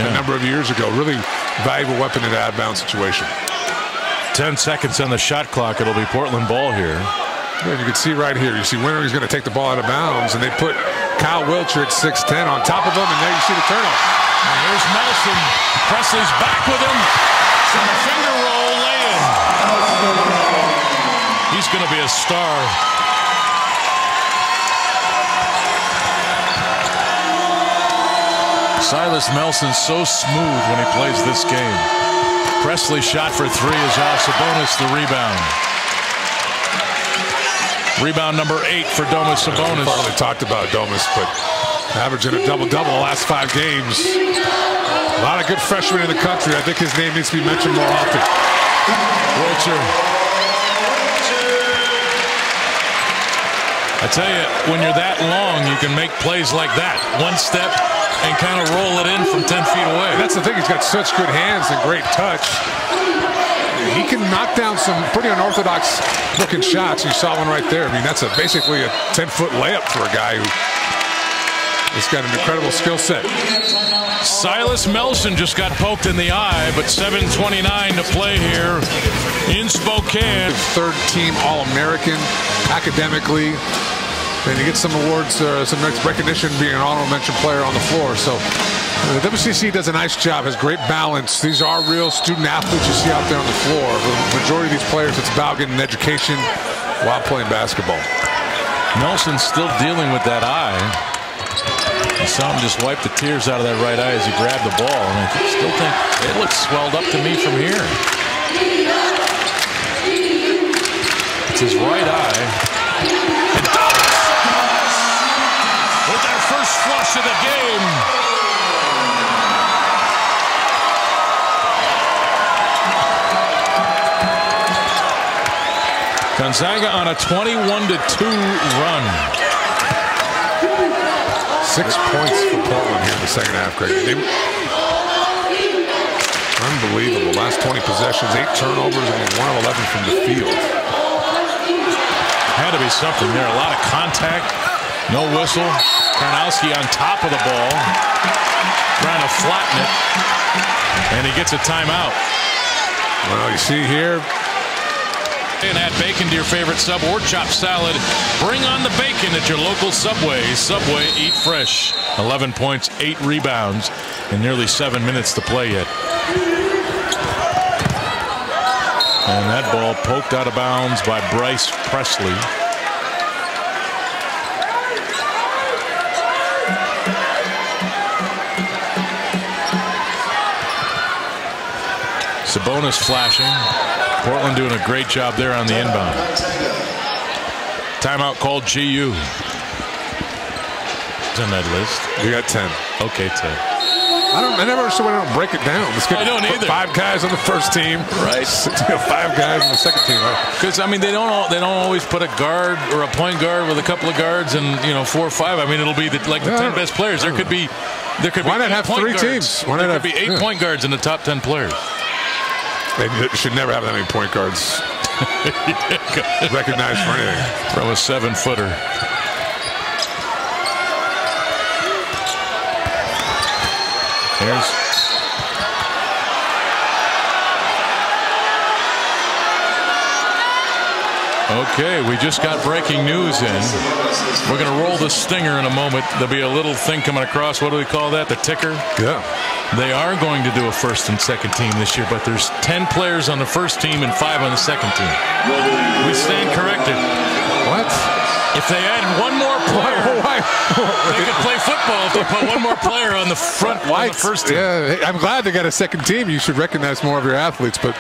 S2: a number of years ago. Really valuable weapon in an out-of-bounds situation.
S1: 10 seconds on the shot clock. It'll be Portland ball here.
S2: Yeah, you can see right here. You see Wintering's going to take the ball out of bounds, and they put Kyle Wilcher at 6'10" on top of him, and there you see the turnover.
S1: And here's Melson. Presley's back with him. From a finger roll lay-in. He's going to be a star. Silas Melson's so smooth when he plays this game. Presley's shot for 3 is off. Sabonis the rebound. Rebound number 8 for Domas Sabonis.
S2: We talked about Domas, but Averaging a double-double the last 5 games. A lot of good freshmen in the country. I think his name needs to be mentioned more often.
S1: Wilcher. I tell you, when you're that long, you can make plays like that. One step and kind of roll it in from 10 feet away.
S2: And that's the thing. He's got such good hands and great touch. He can knock down some pretty unorthodox looking shots. You saw one right there. I mean, that's basically a 10-foot layup for a guy who has got an incredible skill set.
S1: Silas Melson just got poked in the eye, but 7:29 to play here in Spokane.
S2: Third-team All-American academically. And he gets some awards, some recognition being an honorable mention player on the floor. So the WCC does a nice job, has great balance. These are real student athletes you see out there on the floor. For the majority of these players, it's about getting an education while playing basketball.
S1: Nelson's still dealing with that eye. You saw him just wipe the tears out of that right eye as he grabbed the ball. And I still think it looks swelled up to me from here. It's his right eye. And with their first flush of the game. Gonzaga on a 21-2 run.
S2: 6 points for Portland here in the second half, Craig. Unbelievable. Last 20 possessions, 8 turnovers, and 1 of 11 from the field.
S1: Had to be something there. A lot of contact. No whistle. Karnowski on top of the ball. Trying to flatten it. And he gets a timeout.
S2: Well, you see here.
S1: And add bacon to your favorite sub or chopped salad. Bring on the bacon at your local Subway. Subway, eat fresh. 11 points, 8 rebounds, and nearly 7 minutes to play yet. And that ball poked out of bounds by Bryce Presley. Sabonis flashing. Portland doing a great job there on the inbound. Timeout called GU. It's on that list.
S2: You got 10.
S1: Okay, 10.
S2: I never understood why they don't break it down.
S1: I don't either.
S2: 5 guys on the first team,
S1: right?
S2: 5 guys on the second team,
S1: Because I mean, they don't always put a guard or a point guard with a couple of guards and 4 or 5. I mean, it'll be like the 10 best players. There could be.
S2: Why not have 3 teams? Why not
S1: have 8 point guards in the top 10 players?
S2: They should never have that many point guards recognized for anything.
S1: From a 7-footer. Here's okay, we just got breaking news in. We're going to roll the stinger in a moment. There'll be a little thing coming across. What do we call that? The ticker?
S2: Yeah.
S1: They are going to do a first and second team this year, but there's 10 players on the first team and 5 on the second team. We stand corrected.
S2: What?
S1: If they add one more player, they could play football if they put one more player on the front on the first team.
S2: Yeah, I'm glad they got a second team. You should recognize more of your athletes, but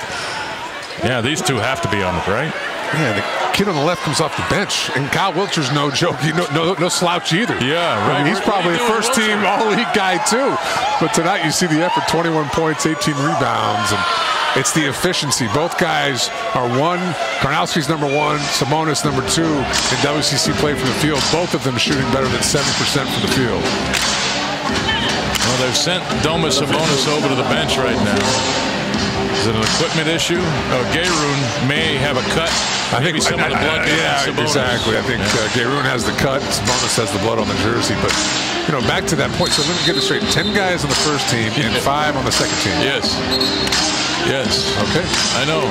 S1: yeah, these two have to be on it, right?
S2: Yeah, the kid on the left comes off the bench, and Kyle Wilcher's no joke. No slouch either.
S1: Yeah, right.
S2: I mean, he's probably a first-team all-league guy too. But tonight you see the effort: 21 points, 18 rebounds, and it's the efficiency. Both guys are 1. Karnowski's number 1, Sabonis number 2 in WCC play from the field. Both of them shooting better than 7% from the field.
S1: Well, they've sent Domas Sabonis over to the bench right now. Is it an equipment issue? Garoon may have a cut.
S2: I think
S1: some of the blood.
S2: Yeah, exactly. I think Garoon has the cut. Sabonis has the blood on the jersey. But back to that point. So let me get this straight: 10 guys on the first team and 5 on the second team.
S1: Yes. Yes.
S2: Okay.
S1: I know.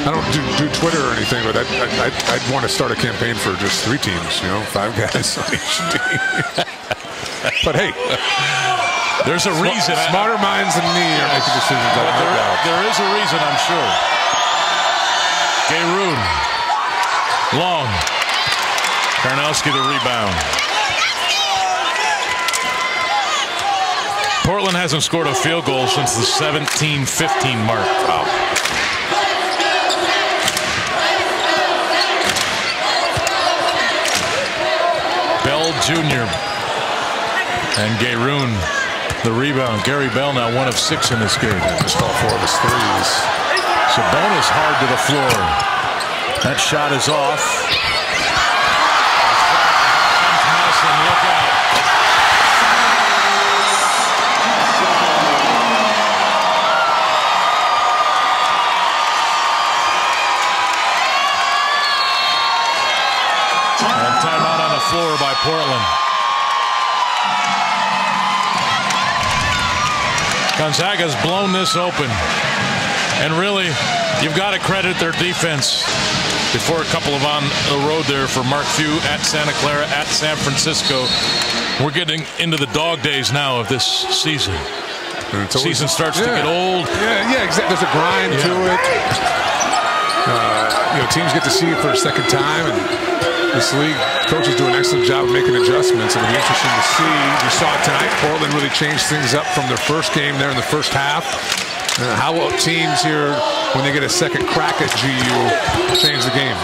S2: I don't do Twitter or anything, but I'd want to start a campaign for just 3 teams. 5 guys on each team. But hey.
S1: There's a reason.
S2: Smarter minds than me are making decisions.
S1: There is a reason, I'm sure. Garoon. Long. Karnowski the rebound. Portland hasn't scored a field goal since the 17-15 mark. Wow. Jr. And Garoon, the rebound. Gary Bell now 1 of 6 in this game.
S2: Just all 4 of his threes.
S1: Sabonis hard to the floor. That shot is off. Nelson, look out. And timeout on the floor by Portland. Gonzaga's blown this open. And really, you've got to credit their defense. Before a couple of on the road there for Mark Few at Santa Clara, at San Francisco. We're getting into the dog days now of this season. Season starts to get old.
S2: Yeah, exactly. There's a grind to it. Teams get to see it for a second time, and this league coaches do an excellent job of making adjustments. It'll be interesting to see. We saw it tonight. Portland really changed things up from their first game there in the first half. How will teams here, when they get a second crack at GU, change the game?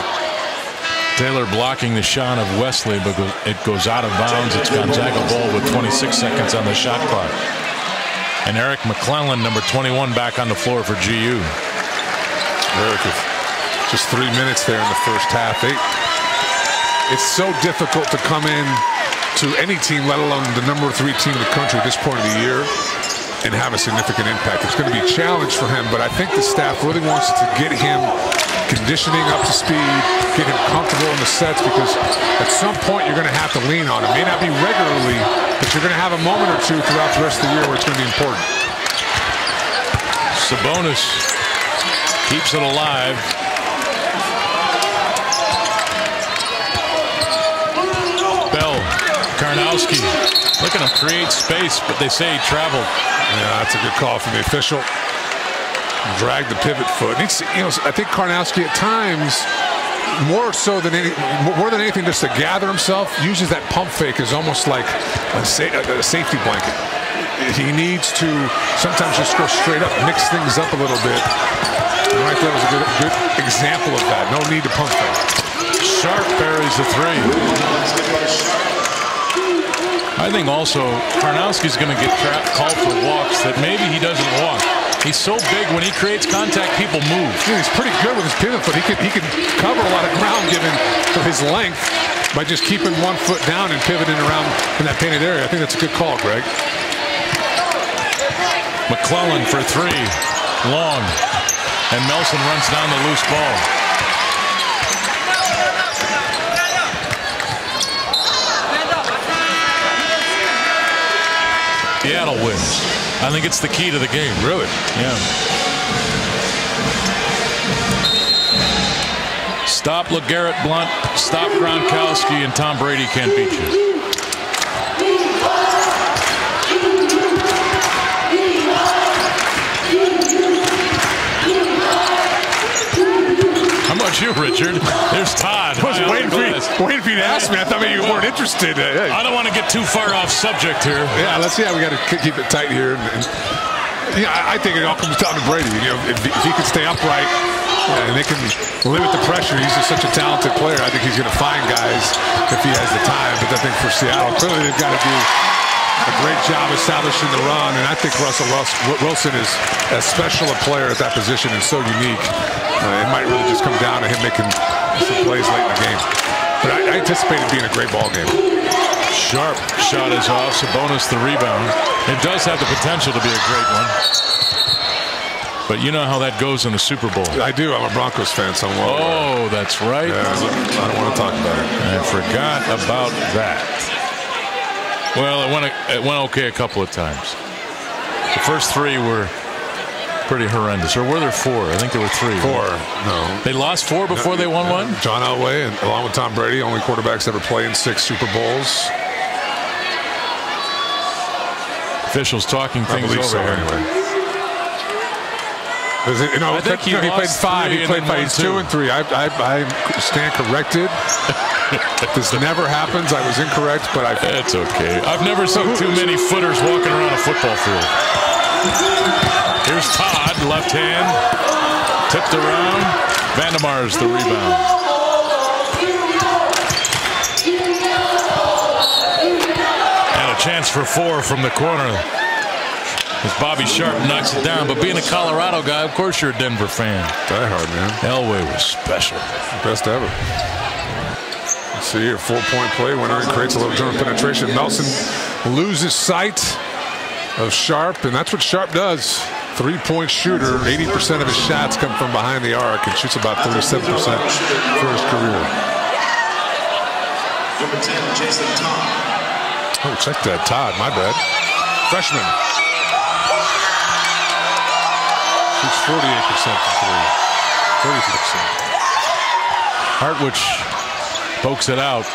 S1: Taylor blocking the shot of Wesley, but it goes out of bounds. It's Gonzaga ball with 26 seconds on the shot clock. And Eric McClellan, number 21, back on the floor for GU.
S2: Eric, just 3 minutes there in the first half. It's so difficult to come in to any team, let alone the number 3 team in the country at this point of the year, and have a significant impact. It's going to be a challenge for him, but I think the staff really wants to get him conditioning up to speed, get him comfortable in the sets, because at some point you're going to have to lean on him. May not be regularly, but you're going to have a moment or two throughout the rest of the year where it's going to be important.
S1: Sabonis keeps it alive. Bell, Karnowski looking to create space, but they say he traveled.
S2: Yeah, that's a good call from the official. Drag the pivot foot. I think Karnowski at times, more than anything, just to gather himself, uses that pump fake as almost like a safety blanket. He needs to sometimes just go straight up, mix things up a little bit. And right there was a good example of that. No need to pump fake.
S1: Sharp buries the 3. I think also Karnowski's going to get called for walks that maybe he doesn't walk. He's so big, when he creates contact, people move.
S2: Yeah, he's pretty good with his pivot foot. He can cover a lot of ground given for his length by just keeping 1 foot down and pivoting around in that painted area. I think that's a good call, Greg.
S1: McClellan for 3, long, and Melson runs down the loose ball. Seattle wins. I think it's the key to the game.
S2: Really?
S1: Yeah. Stop LeGarrette Blount, stop Gronkowski, and Tom Brady can't beat you. How about you, Richard? There's Todd.
S2: I was waiting for you to ask me. I thought maybe you weren't interested.
S1: I don't want to get too far off subject here.
S2: Yeah, let's see how we got to keep it tight here. I think it all comes down to Brady. If he can stay upright and they can limit the pressure, he's just such a talented player. I think he's going to find guys if he has the time. But I think for Seattle, clearly they've got to do a great job establishing the run, and I think Russell Wilson is as special a player at that position and so unique. It might really just come down to him making some plays late in the game. But I anticipate it being a great ball game.
S1: Sharp shot is off. Sabonis the rebound. It does have the potential to be a great one. But you know how that goes in the Super Bowl.
S2: I do. I'm a Broncos fan, so I'm well aware.
S1: That's right.
S2: Yeah, I don't want to talk about it.
S1: I forgot about that. Well, it went okay a couple of times. The first 3 were pretty horrendous. Or were there 4? I think there were 3.
S2: 4. No.
S1: They lost 4 before they won 1?
S2: John Elway, and along with Tom Brady, only quarterbacks ever play in 6 Super Bowls.
S1: Officials talking things over here.
S2: Anyway. I think he played 5. He played 2 and 3. I stand corrected. This never happens. I was incorrect, but
S1: it's okay. I've never seen too many footers walking around a football field. Here's Todd, left hand, tipped around. Vandemar's the rebound. chance for 4 from the corner as Bobby Sharp knocks it down. But being a Colorado guy, of course you're a Denver fan.
S2: Die hard, man.
S1: Elway was special.
S2: Best ever. Let's see here, 4-point play. Winner creates a little zone penetration. Nelson loses sight of Sharp, and that's what Sharp does. 3-point shooter. 80% of his shots come from behind the arc and shoots about 37% for his career.
S3: Number 10, Jason Todd.
S2: Oh, check that. Todd, my bad. Freshman. Shoots 48% from 3. 33%.
S1: Hartwich pokes it out.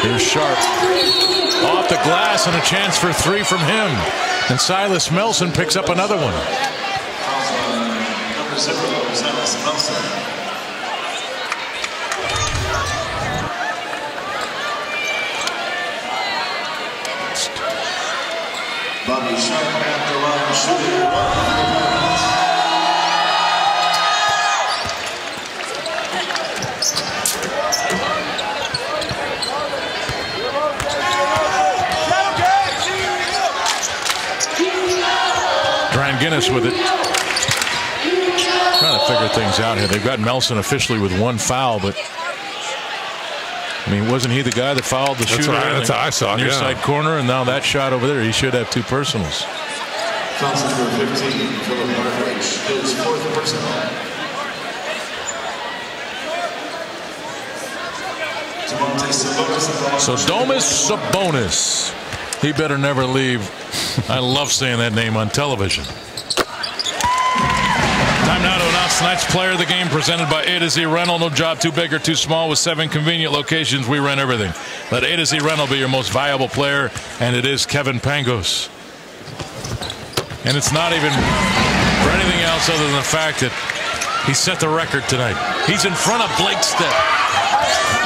S1: Here's Sharp. Off the glass and a chance for 3 from him. And Silas Melson picks up another one.
S3: Number 0, Silas Nelson. Bobby Sharp at the line shooting 1.
S1: Guinness with it. Trying to figure things out here. They've got Melson officially with 1 foul, but I mean, wasn't he the guy that fouled the shooter?
S2: That's how I saw it.
S1: Near side corner, and now that shot over there, he should have 2 personals.
S3: Foul number 15, Philip Hartwich, his 4th personal.
S1: So Domas Sabonis. He better never leave. I love saying that name on television. Time now to announce tonight's player of the game, presented by A to Z Rental. No job too big or too small. With 7 convenient locations, we rent everything. Let A to Z Rental be your most valuable player, and it is Kevin Pangos. And it's not even for anything else other than the fact that he set the record tonight. He's in front of Blake Stepp.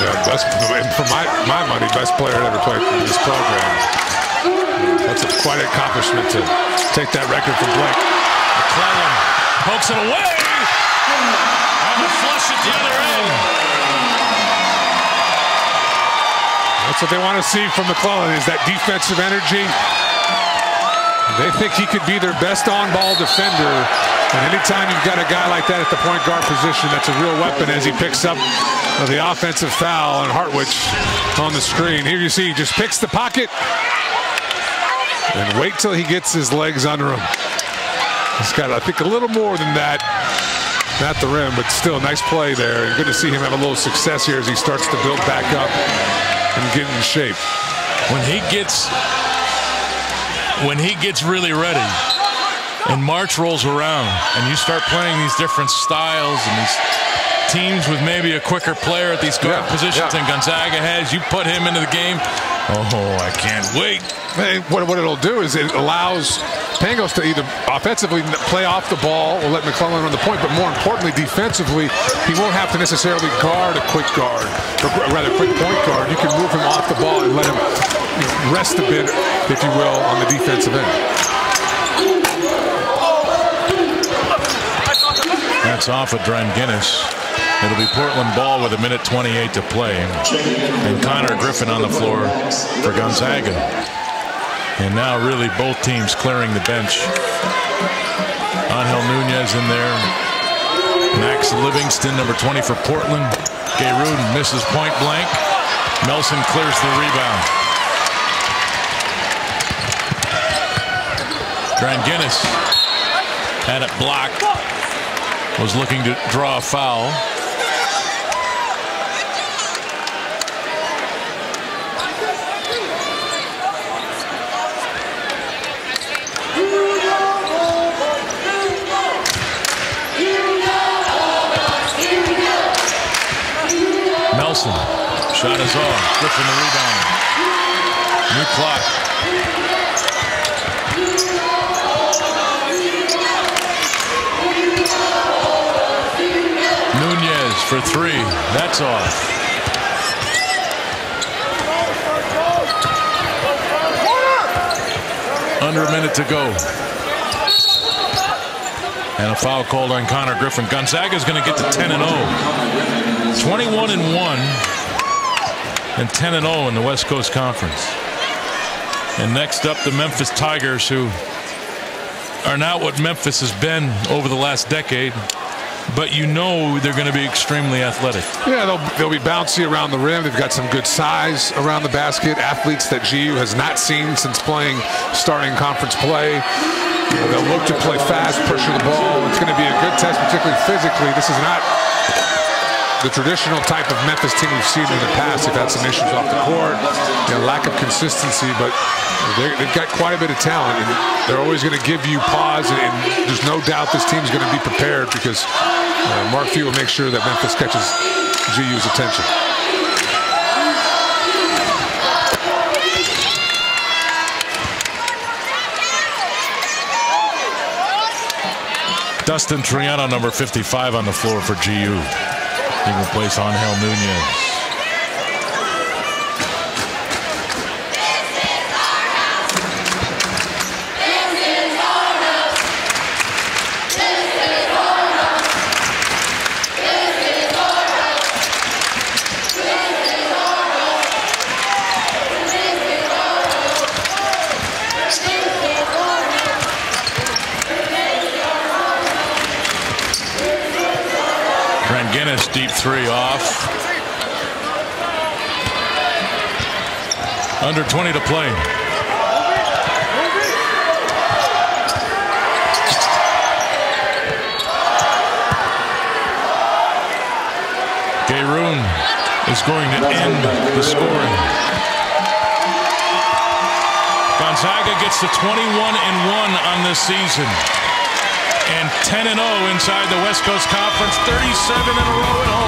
S2: Yeah, best, for my money, best player ever played in this program. That's quite an accomplishment to take that record from Blake.
S1: McClellan pokes it away, and the flush at the other end.
S2: That's what they want to see from McClellan, is that defensive energy. They think he could be their best on-ball defender. And anytime you've got a guy like that at the point guard position, that's a real weapon as he picks up the offensive foul, and Hartwich on the screen. Here you see he just picks the pocket and wait till he gets his legs under him. He's got, I think, a little more than that at the rim, but still a nice play there. And good to see him have a little success here as he starts to build back up and get in shape.
S1: When he gets really ready and March rolls around and you start playing these different styles and these teams with maybe a quicker player at these guard positions than Gonzaga has, you put him into the game. Oh, I can't wait.
S2: What it'll do is it allows Pangos to either offensively play off the ball or let McClellan run the point, but more importantly, defensively, he won't have to necessarily guard a quick guard, or rather quick point guard. You can move him off the ball and let him rest a bit, if you will, on the defensive end.
S1: That's off of Dren Guinness. It'll be Portland ball with 1:28 to play. And Connor Griffin on the floor for Gonzaga. And now really both teams clearing the bench. Angel Nunez in there. Max Livingston, number 20 for Portland. Gay Rudin misses point blank. Melson clears the rebound. Dren Guinness had it blocked. Was looking to draw a foul. Nelson, shot is off. Griffin the rebound. New clock. Nunez for 3. That's off. Under a minute to go. And a foul called on Connor Griffin. Gonzaga is going to get to 10-0. 21-1 and 10-0 in the West Coast Conference. And next up, the Memphis Tigers, who are not what Memphis has been over the last decade, but you know they're going to be extremely athletic.
S2: Yeah, they'll be bouncy around the rim. They've got some good size around the basket. Athletes that GU has not seen since playing starting conference play. They'll look to play fast, pressure the ball. It's going to be a good test, particularly physically. This is not the traditional type of Memphis team we've seen in the past. They've had some issues off the court, lack of consistency, but they've got quite a bit of talent, and they're always going to give you pause, and there's no doubt this team's going to be prepared because Mark Few will make sure that Memphis catches GU's attention.
S1: Dustin Triano, number 55, on the floor for GU. He will replace Angel Nunez. Guinness, deep three off. Under 20 to play. Garoon is going to end the scoring. Gonzaga gets to 21-1 on this season. And 10-0 inside the West Coast Conference, 37 in a row at home.